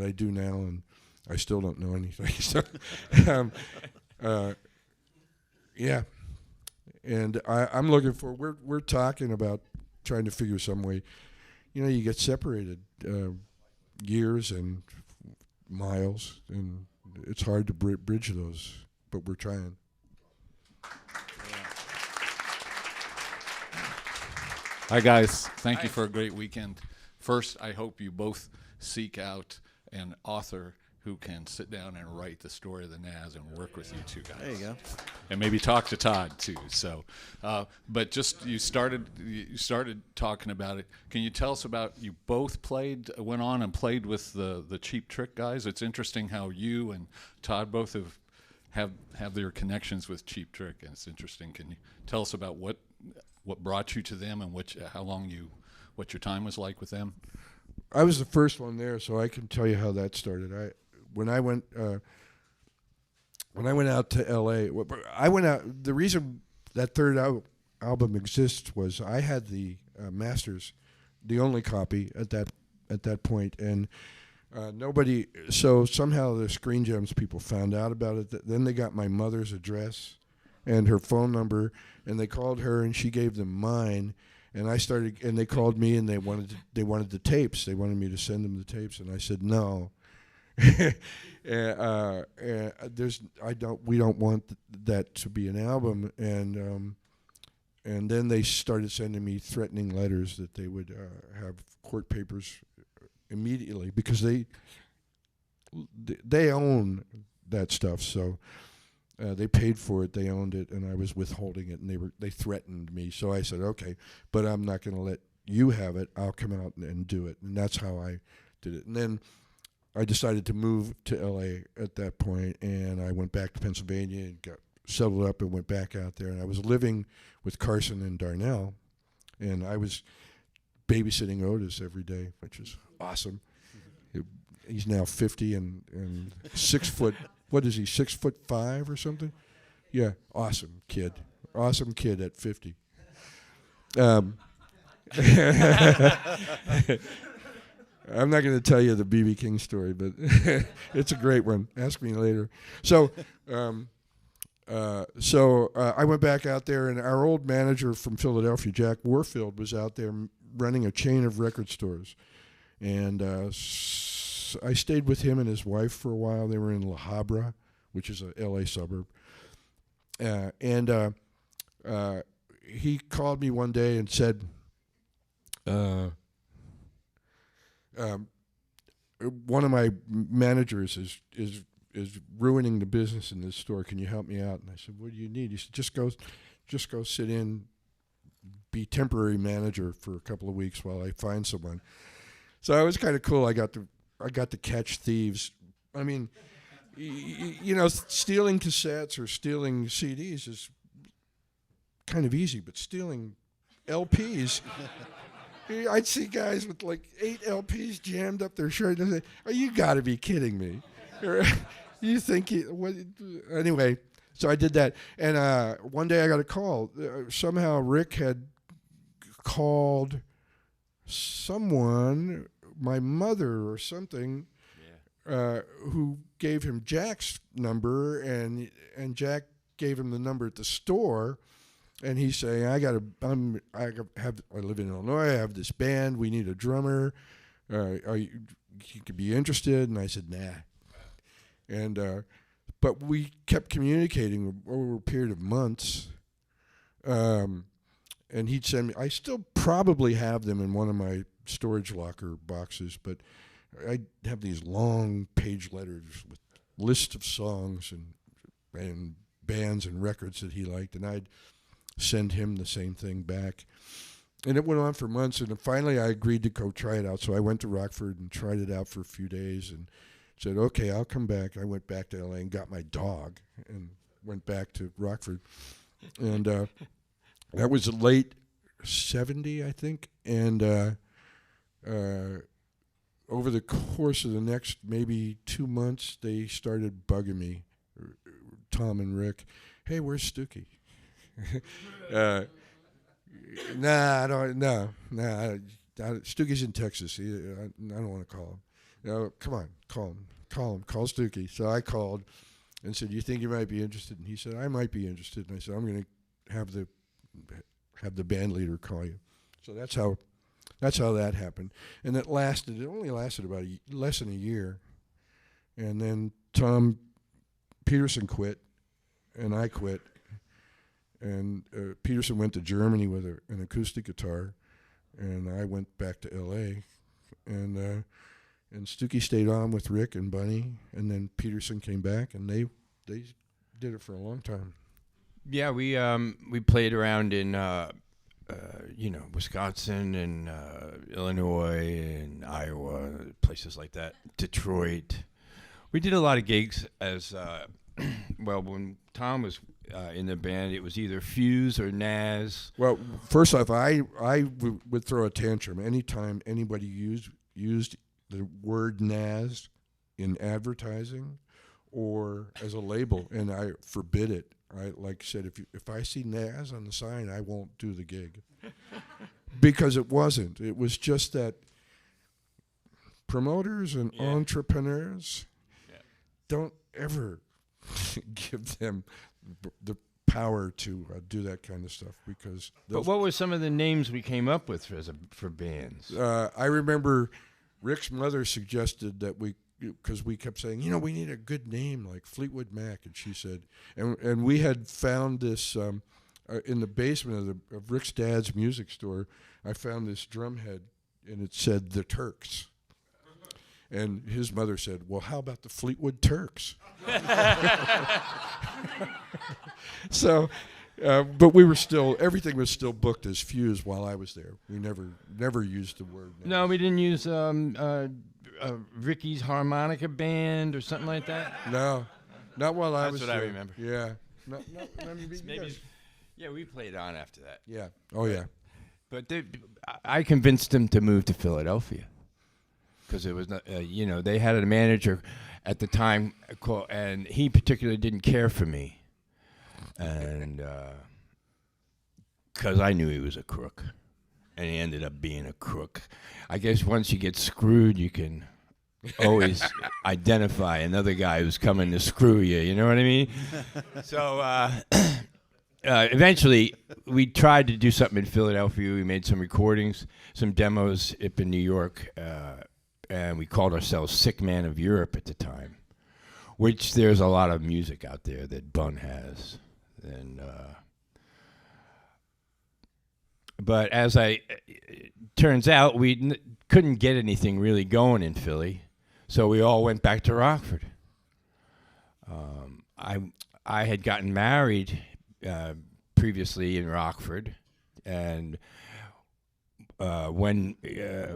I do now, and I still don't know anything. So, yeah, and I'm looking for. We're talking about trying to figure some way. You get separated years and miles, and it's hard to bridge those, but we're trying. Hi, guys. Thank you for a great weekend. First, I hope you both seek out an author who can sit down and write the story of the Nazz and work with you two guys. There you go. And maybe talk to Todd too. So, but just you started talking about it. Can you tell us about, you both went on and played with the Cheap Trick guys? It's interesting how you and Todd both have their connections with Cheap Trick, and it's interesting. Can you tell us about what brought you to them, and what your time was like with them? I was the first one there, so I can tell you how that started. When I went out to L.A., the reason that third album exists was I had the masters, the only copy at that point, and nobody. So somehow the Screen Gems people found out about it. Then they got my mother's address and her phone number, and they called her, and she gave them mine. And they called me, and they wanted the tapes. They wanted me to send them the tapes, and I said no. We don't want that to be an album. And then they started sending me threatening letters that they would have court papers immediately, because they own that stuff. So. They paid for it, they owned it, and I was withholding it, and they threatened me. So I said, okay, but I'm not going to let you have it. I'll come out and do it, and that's how I did it. And then I decided to move to L.A. at that point, and I went back to Pennsylvania and got settled up and went back out there. And I was living with Carson and Darnell, and I was babysitting Otis every day, which is awesome. He's now 50 and 6 foot. What is he, 6'5" or something? Yeah, awesome kid at 50. I'm not going to tell you the B.B. King story, but it's a great one. Ask me later. So I went back out there, and our old manager from Philadelphia, Jack Warfield, was out there running a chain of record stores, and I stayed with him and his wife for a while. They were in La Habra, which is a L.A. suburb. And he called me one day and said, one of my managers is ruining the business in this store. Can you help me out? And I said, what do you need? He said, just go sit in, be temporary manager for a couple of weeks while I find someone. So it was kind of cool. I got to catch thieves. I mean, stealing cassettes or stealing CDs is kind of easy, but stealing LPs, I'd see guys with like 8 LPs jammed up their shirt, and I'd say, "Oh, you got to be kidding me!" You think anyway? So I did that, and one day I got a call. Somehow Rick had called someone, my mother or something, who gave him Jack's number, and Jack gave him the number at the store, and he's saying, I live in Illinois. I have this band. We need a drummer. You could be interested? And I said, nah. And but we kept communicating over a period of months. And he'd send me. I still probably have them in one of my storage locker boxes, but I have these long page letters with lists of songs and bands and records that he liked, and I'd send him the same thing back. And it went on for months, and then finally I agreed to go try it out. So I went to Rockford and tried it out for a few days and said, okay, I'll come back. I went back to LA and got my dog and went back to Rockford. And that was late 70, I think. And over the course of the next maybe 2 months, they started bugging me, Thom and Rick. Hey, where's Stewkey? Stewkey's in Texas. I don't want to call him. No, come on, call Stewkey. So I called and said, you think you might be interested? And he said, I might be interested. And I said, I'm going to have the band leader call you. So that's how that happened. And it only lasted about less than a year. And then Tom Peterson quit, and I quit. And Peterson went to Germany with an acoustic guitar, and I went back to L.A. And Stewkey stayed on with Rick and Bunny, and then Peterson came back, and they did it for a long time. Yeah, we played around in Wisconsin and Illinois and Iowa, places like that. Detroit. We did a lot of gigs as when Thom was in the band. It was either Fuse or Nazz. Well, first off, I would throw a tantrum anytime anybody used the word Nazz in advertising or as a label, and I forbid it. I said, if I see Nazz on the sign, I won't do the gig. Because it wasn't. It was just that promoters and entrepreneurs don't ever give them the power to do that kind of stuff. Because but what were some of the names we came up with for bands? I remember Rick's mother suggested that because we kept saying, we need a good name like Fleetwood Mac, and she said, and we had found this in the basement of Rick's dad's music store. I found this drum head, and it said the Turks, and his mother said, well, how about the Fleetwood Turks? So, but everything was still booked as Fuse while I was there. We never used the word. No, we didn't use Ricky's Harmonica Band or something like that? No, not while I was there. That's what I remember. Yeah. Yeah, we played on after that. Yeah. Oh, yeah. But I convinced them to move to Philadelphia because it was not, they had a manager at the time and he particularly didn't care for me. And because I knew he was a crook. And he ended up being a crook. I guess once you get screwed, you can always identify another guy who's coming to screw you. You know what I mean? So eventually, we tried to do something in Philadelphia. We made some recordings, some demos up in New York, and we called ourselves Sick Man of Europe at the time, which there's a lot of music out there that Bun has. And but as turns out, we couldn't get anything really going in Philly, so we all went back to Rockford. I had gotten married previously in Rockford, and when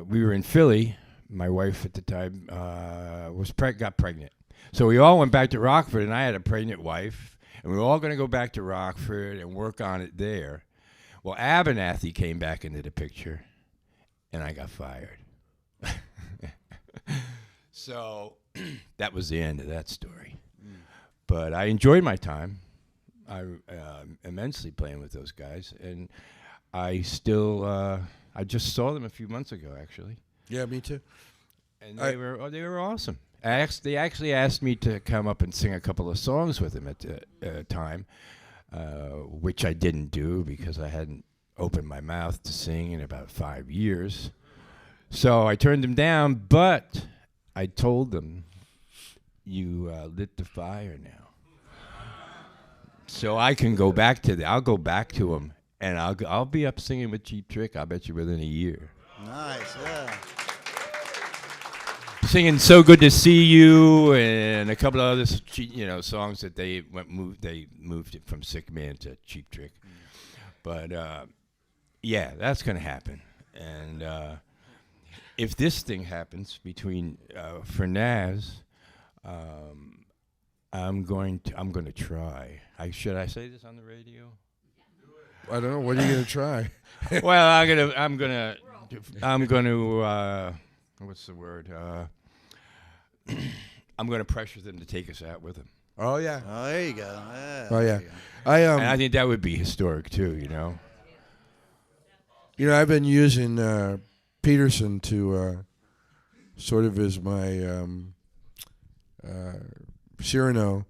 we were in Philly, my wife at the time got pregnant. So we all went back to Rockford, and I had a pregnant wife, and we were all going to go back to Rockford and work on it there. Well, Abernathy came back into the picture, and I got fired. So that was the end of that story. But I enjoyed my time. I immensely playing with those guys, and I just saw them a few months ago, actually. Yeah, me too. And they were awesome. They actually asked me to come up and sing a couple of songs with them at the time. which I didn't do because I hadn't opened my mouth to sing in about 5 years. So I turned them down, but I told them, you lit the fire now. So I can go back to I'll go back to them, and I'll be up singing with Cheap Trick, I'll bet you, within a year. Nice, yeah. Singing "So Good to See You" and a couple of other, songs that they moved it from Sick Man to Cheap Trick. But yeah, that's going to happen. And if this thing happens between for Nazz, I'm going to try. Should I say this on the radio? I don't know. What are you going to try? Well, I'm gonna. What's the word? I'm going to pressure them to take us out with them. Oh yeah. Oh, there you go. Yeah, Oh yeah. there you go. And I think that would be historic too. I've been using Peterson to sort of as my Cyrano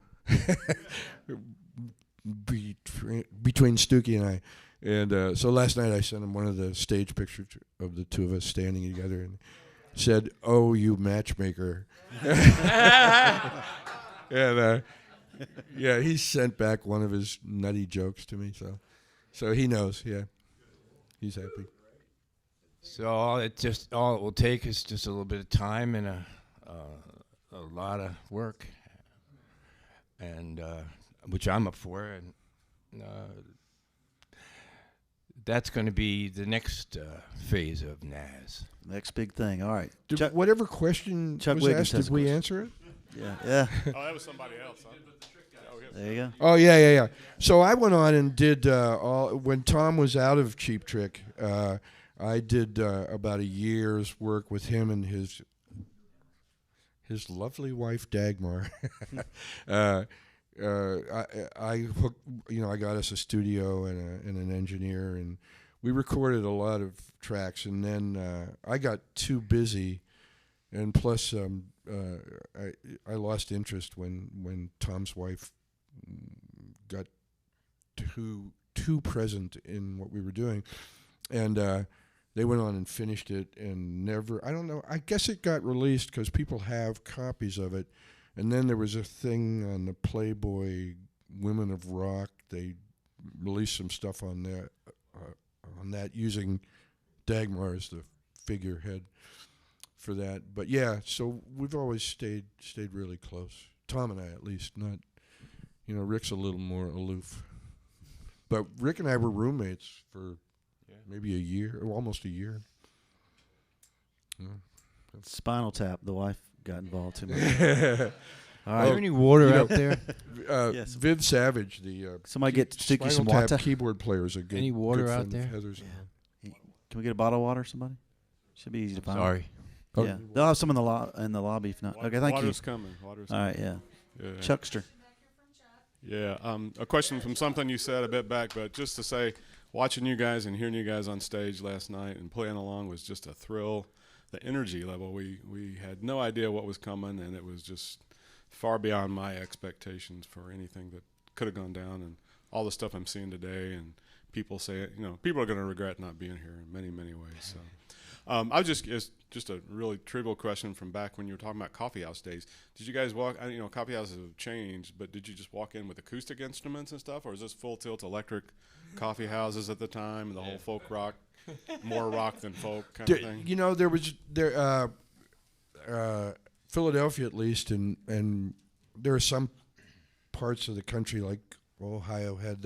between Stewkey and I. And so last night I sent him one of the stage pictures of the two of us standing together and said, "Oh, you matchmaker." And yeah, he sent back one of his nutty jokes to me, so he knows. Yeah, he's happy. So all it will take is just a little bit of time and a lot of work, and which I'm up for, and that's going to be the next phase of Nazz. Next big thing. All right. Whatever question Chuck was Wiggins asked, has did a we question. answer it? Yeah. Oh, that was somebody else, huh? There you go. Oh yeah. So I went on and did when Thom was out of Cheap Trick. I did about a year's work with him and his lovely wife Dagmar. I hooked, I got us a studio and an engineer, and we recorded a lot of tracks. And then I got too busy, and plus I lost interest when Thom's wife got too present in what we were doing, and they went on and finished it and never. I don't know. I guess it got released because people have copies of it. And then there was a thing on the Playboy Women of Rock. They released some stuff on that using Dagmar as the figurehead for that. But yeah, so we've always stayed really close. Thom and I, at least. Not, Rick's a little more aloof. But Rick and I were roommates for maybe a year, or almost a year. Yeah. Spinal Tap. The wife got involved too much. All Are there any water out there? Yes. Viv Savage, the Somebody get Stewkey some Spinal Tap water. keyboard player, is a good. Any water good out friend of there? Heather's. Can we get a bottle of water, somebody? Should be easy to find. Sorry. Oh. Yeah. They'll have some in the lobby if not. Okay, thank Water's you. coming. Water's All right, yeah. coming. Yeah. Chuckster. Yeah, a question from something you said a bit back, but just to say, watching you guys and hearing you guys on stage last night and playing along was just a thrill. The energy level, we had no idea what was coming, and it was just far beyond my expectations for anything that could have gone down, and all the stuff I'm seeing today, and people say, people are going to regret not being here in many, many ways. So, I was just a really trivial question from back when you were talking about coffee house days. Did you guys walk? Coffee houses have changed, but did you just walk in with acoustic instruments and stuff, or is this full tilt electric coffee houses at the time, and the whole folk rock, more rock than folk kind of thing? There was Philadelphia at least, and there are some parts of the country like Ohio had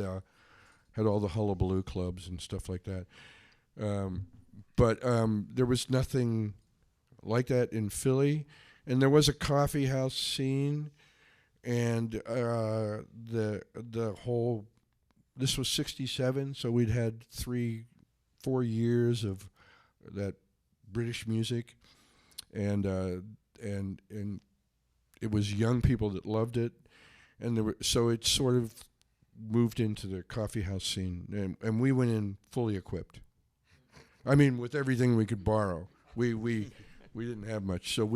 all the hullabaloo clubs and stuff like that. But there was nothing like that in Philly, and there was a coffee house scene, and the whole. This was '67, so we'd had 3-4 years of that British music, and it was young people that loved it, and so it sort of moved into the coffee house scene, and we went in fully equipped. I mean, with everything we could borrow. We didn't have much, so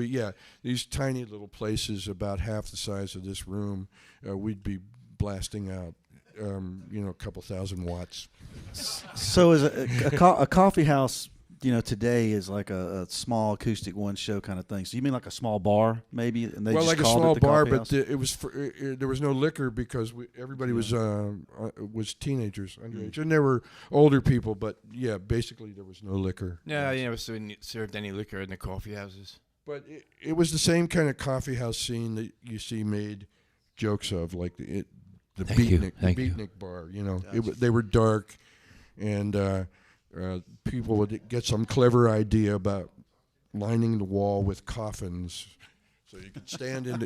these tiny little places about half the size of this room, we'd be blasting out a couple thousand watts. So is a coffee house, today is like a small acoustic one show kind of thing. So you mean like a small bar maybe? And they Well, just like a called small it the bar, coffee but house? it was there was no liquor because everybody was teenagers, underage, and there were older people. But yeah, basically there was no liquor. Yeah, you never served any liquor in the coffee houses. But it was the same kind of coffee house scene that you see made jokes of, like the Beatnik bar. They were dark, and people would get some clever idea about lining the wall with coffins, so you could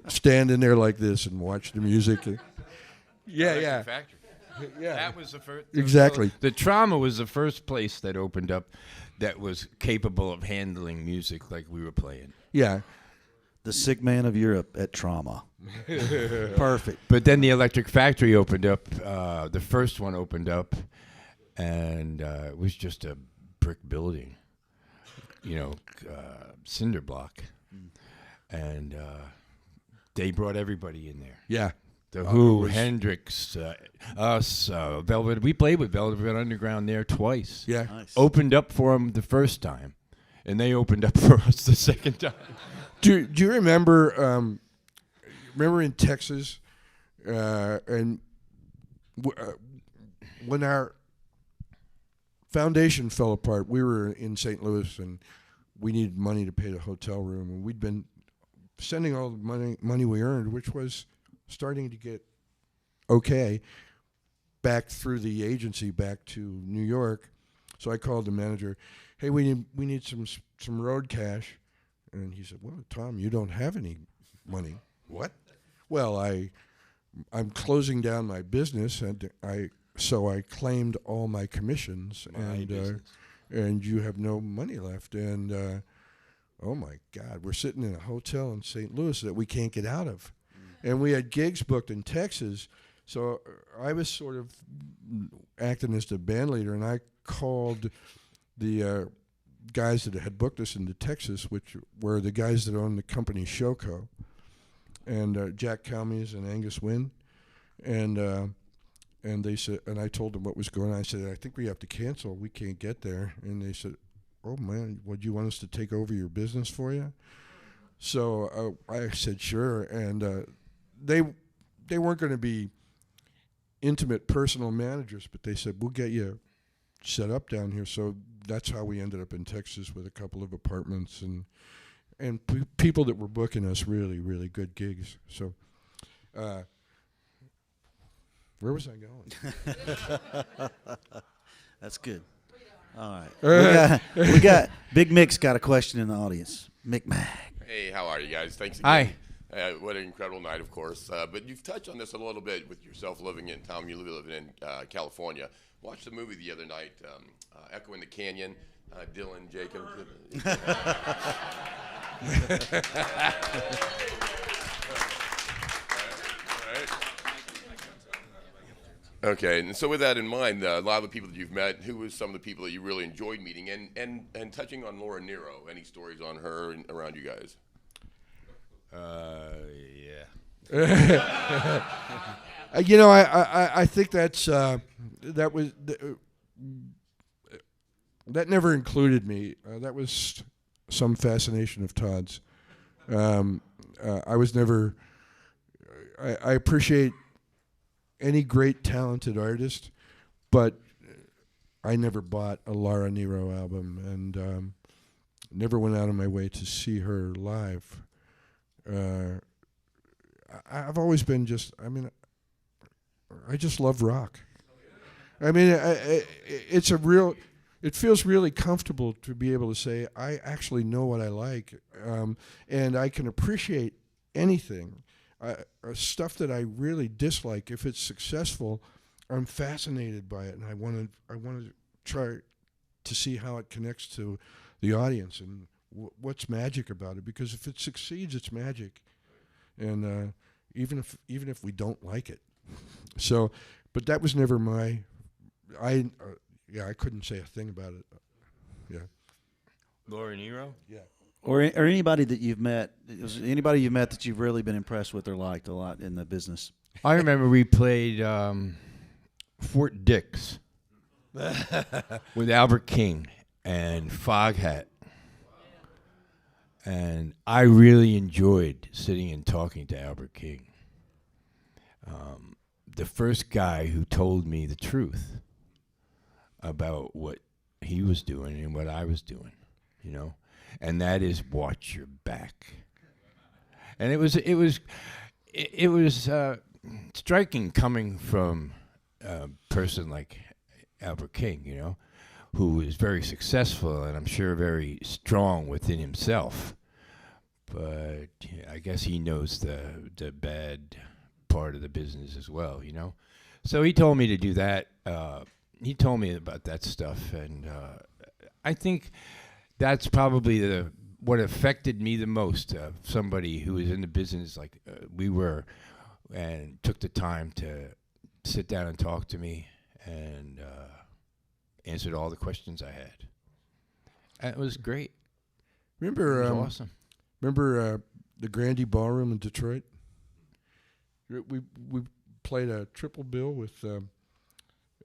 stand in there like this and watch the music. Yeah. Factory. Yeah. That was the first. Exactly. The Trauma was the first place that opened up that was capable of handling music like we were playing. Yeah. The sick man of Europe at Trauma. Perfect. But then the Electric Factory opened up. The first one opened up, and it was just a brick building, cinder block. And they brought everybody in there. Yeah. The Who, Hendrix, us, Velvet. We played with Velvet Underground there twice. Yeah. Nice. Opened up for them the first time, and they opened up for us the second time. Do you remember in Texas, and when our foundation fell apart, we were in St. Louis, and we needed money to pay the hotel room, and we'd been sending all the money we earned, which was starting to get okay, back through the agency back to New York. So I called the manager, hey, we need some road cash. And he said, well, Thom, you don't have any money. What? Well, I'm closing down my business, and so I claimed all my commissions, and you have no money left. And oh my God, we're sitting in a hotel in St. Louis that we can't get out of, and we had gigs booked in Texas. So I was sort of acting as the band leader, and I called the guys that had booked us into Texas, which were the guys that owned the company Showco, and Jack Calmes and Angus Wynn, and they said, and I told them what was going on. I said, I think we have to cancel. We can't get there. And they said, oh man, would you want us to take over your business for you? So I said sure, and they weren't going to be intimate personal managers, but they said, we'll get you set up down here. So that's how we ended up in Texas with a couple of apartments and people that were booking us really, really good gigs. So where was I going? That's good. All right. We got Big Mick's got a question in the audience. Mick Mac. Hey, how are you guys? Thanks again. Hi. What an incredible night, of course. But you've touched on this a little bit with yourself living in Thom. You living in California. Watched the movie the other night, Echo in the Canyon. Dylan, Jacob. Okay, and so with that in mind, a lot of the people that you've met, who was some of the people that you really enjoyed meeting, and touching on Laura Nero, any stories on her and around you guys? Yeah. I think that's that never included me. That was some fascination of Todd's. I was never. I appreciate any great talented artist, but I never bought a Laura Nero album, and never went out of my way to see her live. I've always been I just love rock. I mean, it feels really comfortable to be able to say, I actually know what I like, and I can appreciate anything. Stuff that I really dislike, if it's successful, I'm fascinated by it, and I want to try to see how it connects to the audience and what's magic about it. Because if it succeeds, it's magic, and even if we don't like it. So, but that was never my. I couldn't say a thing about it. Yeah. Laura Nero? Yeah. Or anybody that you've met, anybody you've met that you've really been impressed with or liked a lot in the business. I remember we played Fort Dix with Albert King and Foghat. And I really enjoyed sitting and talking to Albert King. The first guy who told me the truth about what he was doing and what I was doing, you know, and that is watch your back. And it was striking coming from a person like Albert King, you know, who is very successful and I'm sure very strong within himself. But I guess he knows the bad part of the business as well, you know. So he told me to do that. He told me about that stuff, and I think that's probably what affected me the most. Somebody who is in the business like we were, and took the time to sit down and talk to me, and answered all the questions I had. And it was great. Remember, it was awesome. Remember the Grandy Ballroom in Detroit? We played a triple bill with.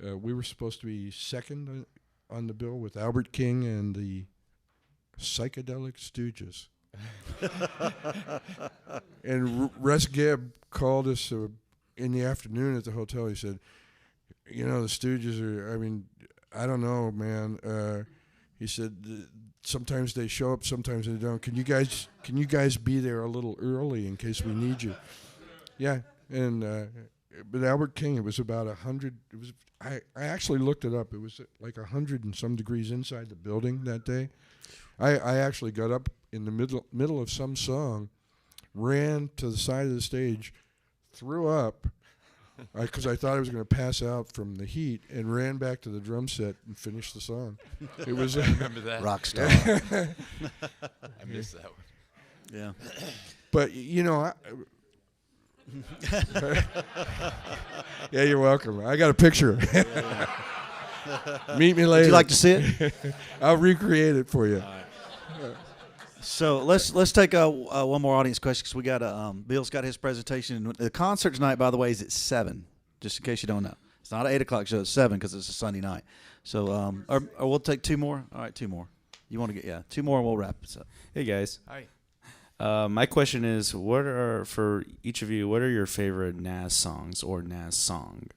We were supposed to be second on the bill with Albert King and the Psychedelic Stooges. And Russ Gibb called us in the afternoon at the hotel. He said, "You know, the Stooges are. I mean, I don't know, man." He said, "Sometimes they show up, sometimes they don't. Can you guys be there a little early in case we need you?" Yeah, and but Albert King, it was about 100. It was. I actually looked it up. It was like 100 and some degrees inside the building that day. I actually got up in the middle of some song, ran to the side of the stage, threw up, because I thought I was going to pass out from the heat, and ran back to the drum set and finished the song. It was I remember that. Rock star. I missed that one. Yeah. But, you know, yeah, you're welcome. I got a picture. Meet me later. Would you like to see it? I'll recreate it for you. So let's take one more audience question because we got Bill's got his presentation. The concert tonight, by the way, is at 7. Just in case you don't know, it's not an 8 o'clock show. It's 7 because it's a Sunday night. So or we'll take 2 more. All right, 2 more. You want to get 2 more and we'll wrap this up. Hey guys. Hi. My question is, for each of you, what are your favorite Nazz songs or Nazz song?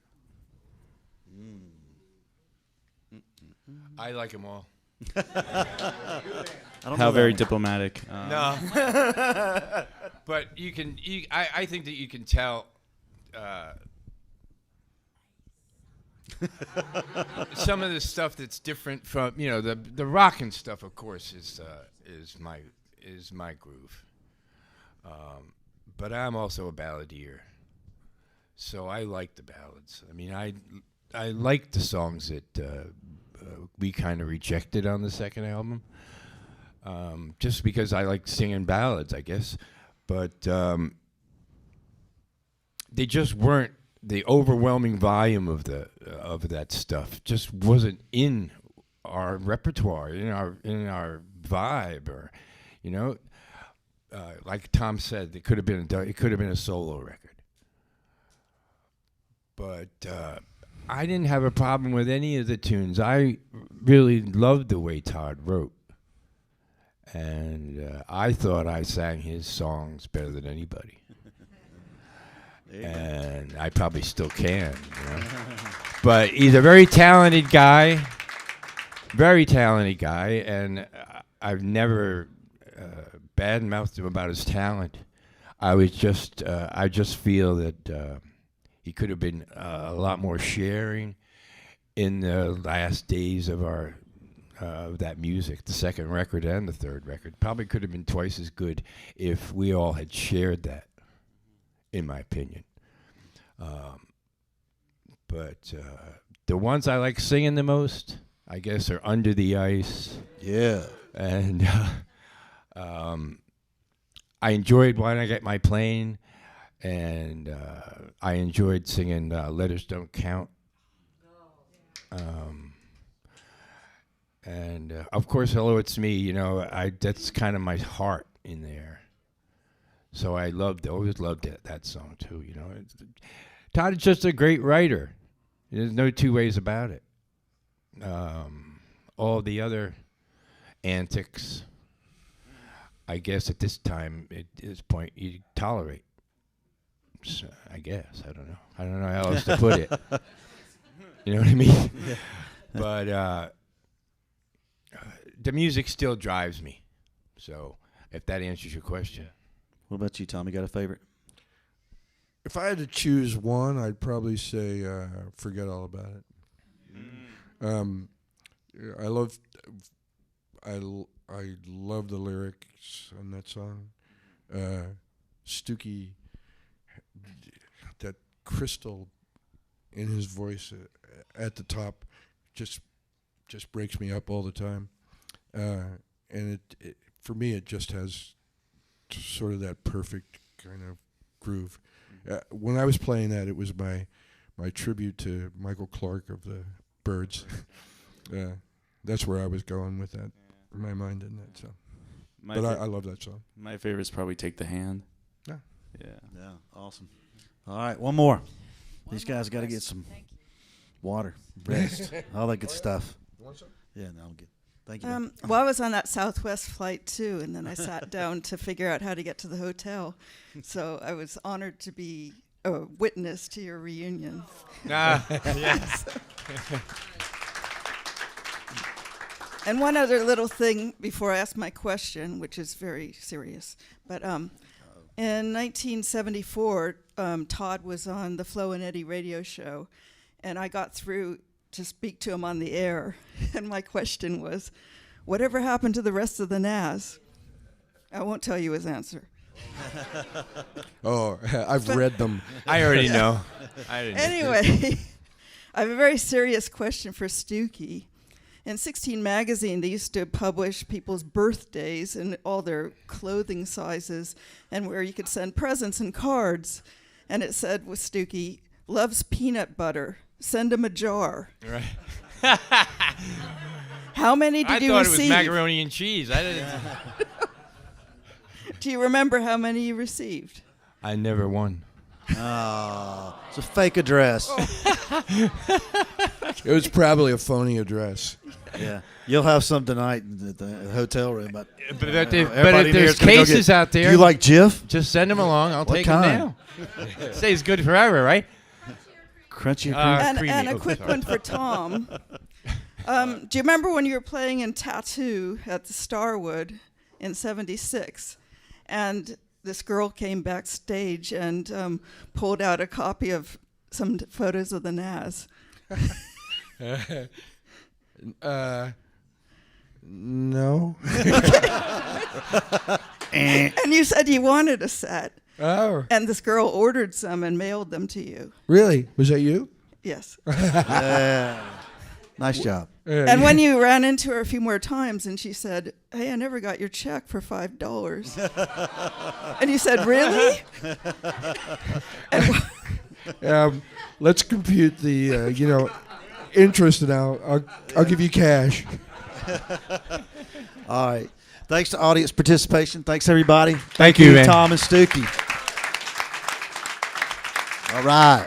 I like them all. How very diplomatic. No. But I think that you can tell some of the stuff that's different from, you know, the rockin' stuff, of course, is my groove. But I'm also a balladeer, so I like the ballads. I mean, I like the songs that we kind of rejected on the second album, just because I like singing ballads, I guess. But they just weren't, the overwhelming volume of that stuff just wasn't in our repertoire, in our vibe, or, you know. Like Thom said, it could have been a solo record, but I didn't have a problem with any of the tunes. I really loved the way Todd wrote, and I thought I sang his songs better than anybody, and I probably still can. You know? But he's a very talented guy, and I've never bad-mouthed him about his talent. I just feel that he could have been a lot more sharing in the last days of that music, the second record and the third record. Probably could have been twice as good if we all had shared that, in my opinion. But the ones I like singing the most, I guess, are Under the Ice. Yeah. And I enjoyed Why Not Get My Plane, and I enjoyed singing Letters Don't Count. And of course, Hello, It's Me. You know, that's kind of my heart in there. So I always loved that song too. You know, Todd is just a great writer. There's no two ways about it. All the other antics, I guess at this time, at this point, you tolerate. So, I guess. I don't know. I don't know how else to put it. You know what I mean? Yeah. But the music still drives me. So if that answers your question. What about you, Tom? You got a favorite? If I had to choose one, I'd probably say Forget All About It. I love the lyrics on that song. Stewkey, that crystal in his voice at the top, just breaks me up all the time. And it for me, it just has sort of that perfect kind of groove. When I was playing that, it was my tribute to Michael Clarke of the Birds. That's where I was going with that. My mind in that song. But I love that song. My favorite is probably Take the Hand. Yeah. Yeah, awesome. All right, one more. These guys got to get some water, rest, all that good stuff. You want some? Yeah, no, I'm good. Thank you. Well, I was on that Southwest flight too, and then I sat down to figure out how to get to the hotel. So I was honored to be a witness to your reunion. Yes. And one other little thing before I ask my question, which is very serious. But in 1974, Todd was on the Flo and Eddie radio show, and I got through to speak to him on the air. And my question was, whatever happened to the rest of the Nazz? I won't tell you his answer. Oh, I've read them. I already know. Anyway, I have a very serious question for Stewkey. In 16 magazine, they used to publish people's birthdays and all their clothing sizes, and where you could send presents and cards. And it said with Stewkey, loves peanut butter. Send him a jar. Right. How many did you receive? I thought it was macaroni and cheese. I didn't. Do you remember how many you received? I never won. Oh, it's a fake address. It was probably a phony address. Yeah, you'll have some tonight at the hotel room. But if there's cases out there, do you like Jif? Just send them along. I'll take them now. Stays good forever, right? Crunchy and a quick one for Thom. Do you remember when you were playing in Tattoo at the Starwood in '76, and this girl came backstage and pulled out a copy of some photos of the Nazz? No. And you said you wanted a set. Oh. And this girl ordered some and mailed them to you. Really? Was that you? Yes. Nice job. And when you ran into her a few more times and she said, hey, I never got your check for $5. And you said, really? Let's compute the, interest now. I'll give you cash. All right. Thanks to audience participation. Thanks, everybody. Thank you, man. Thom and Stewkey. All right.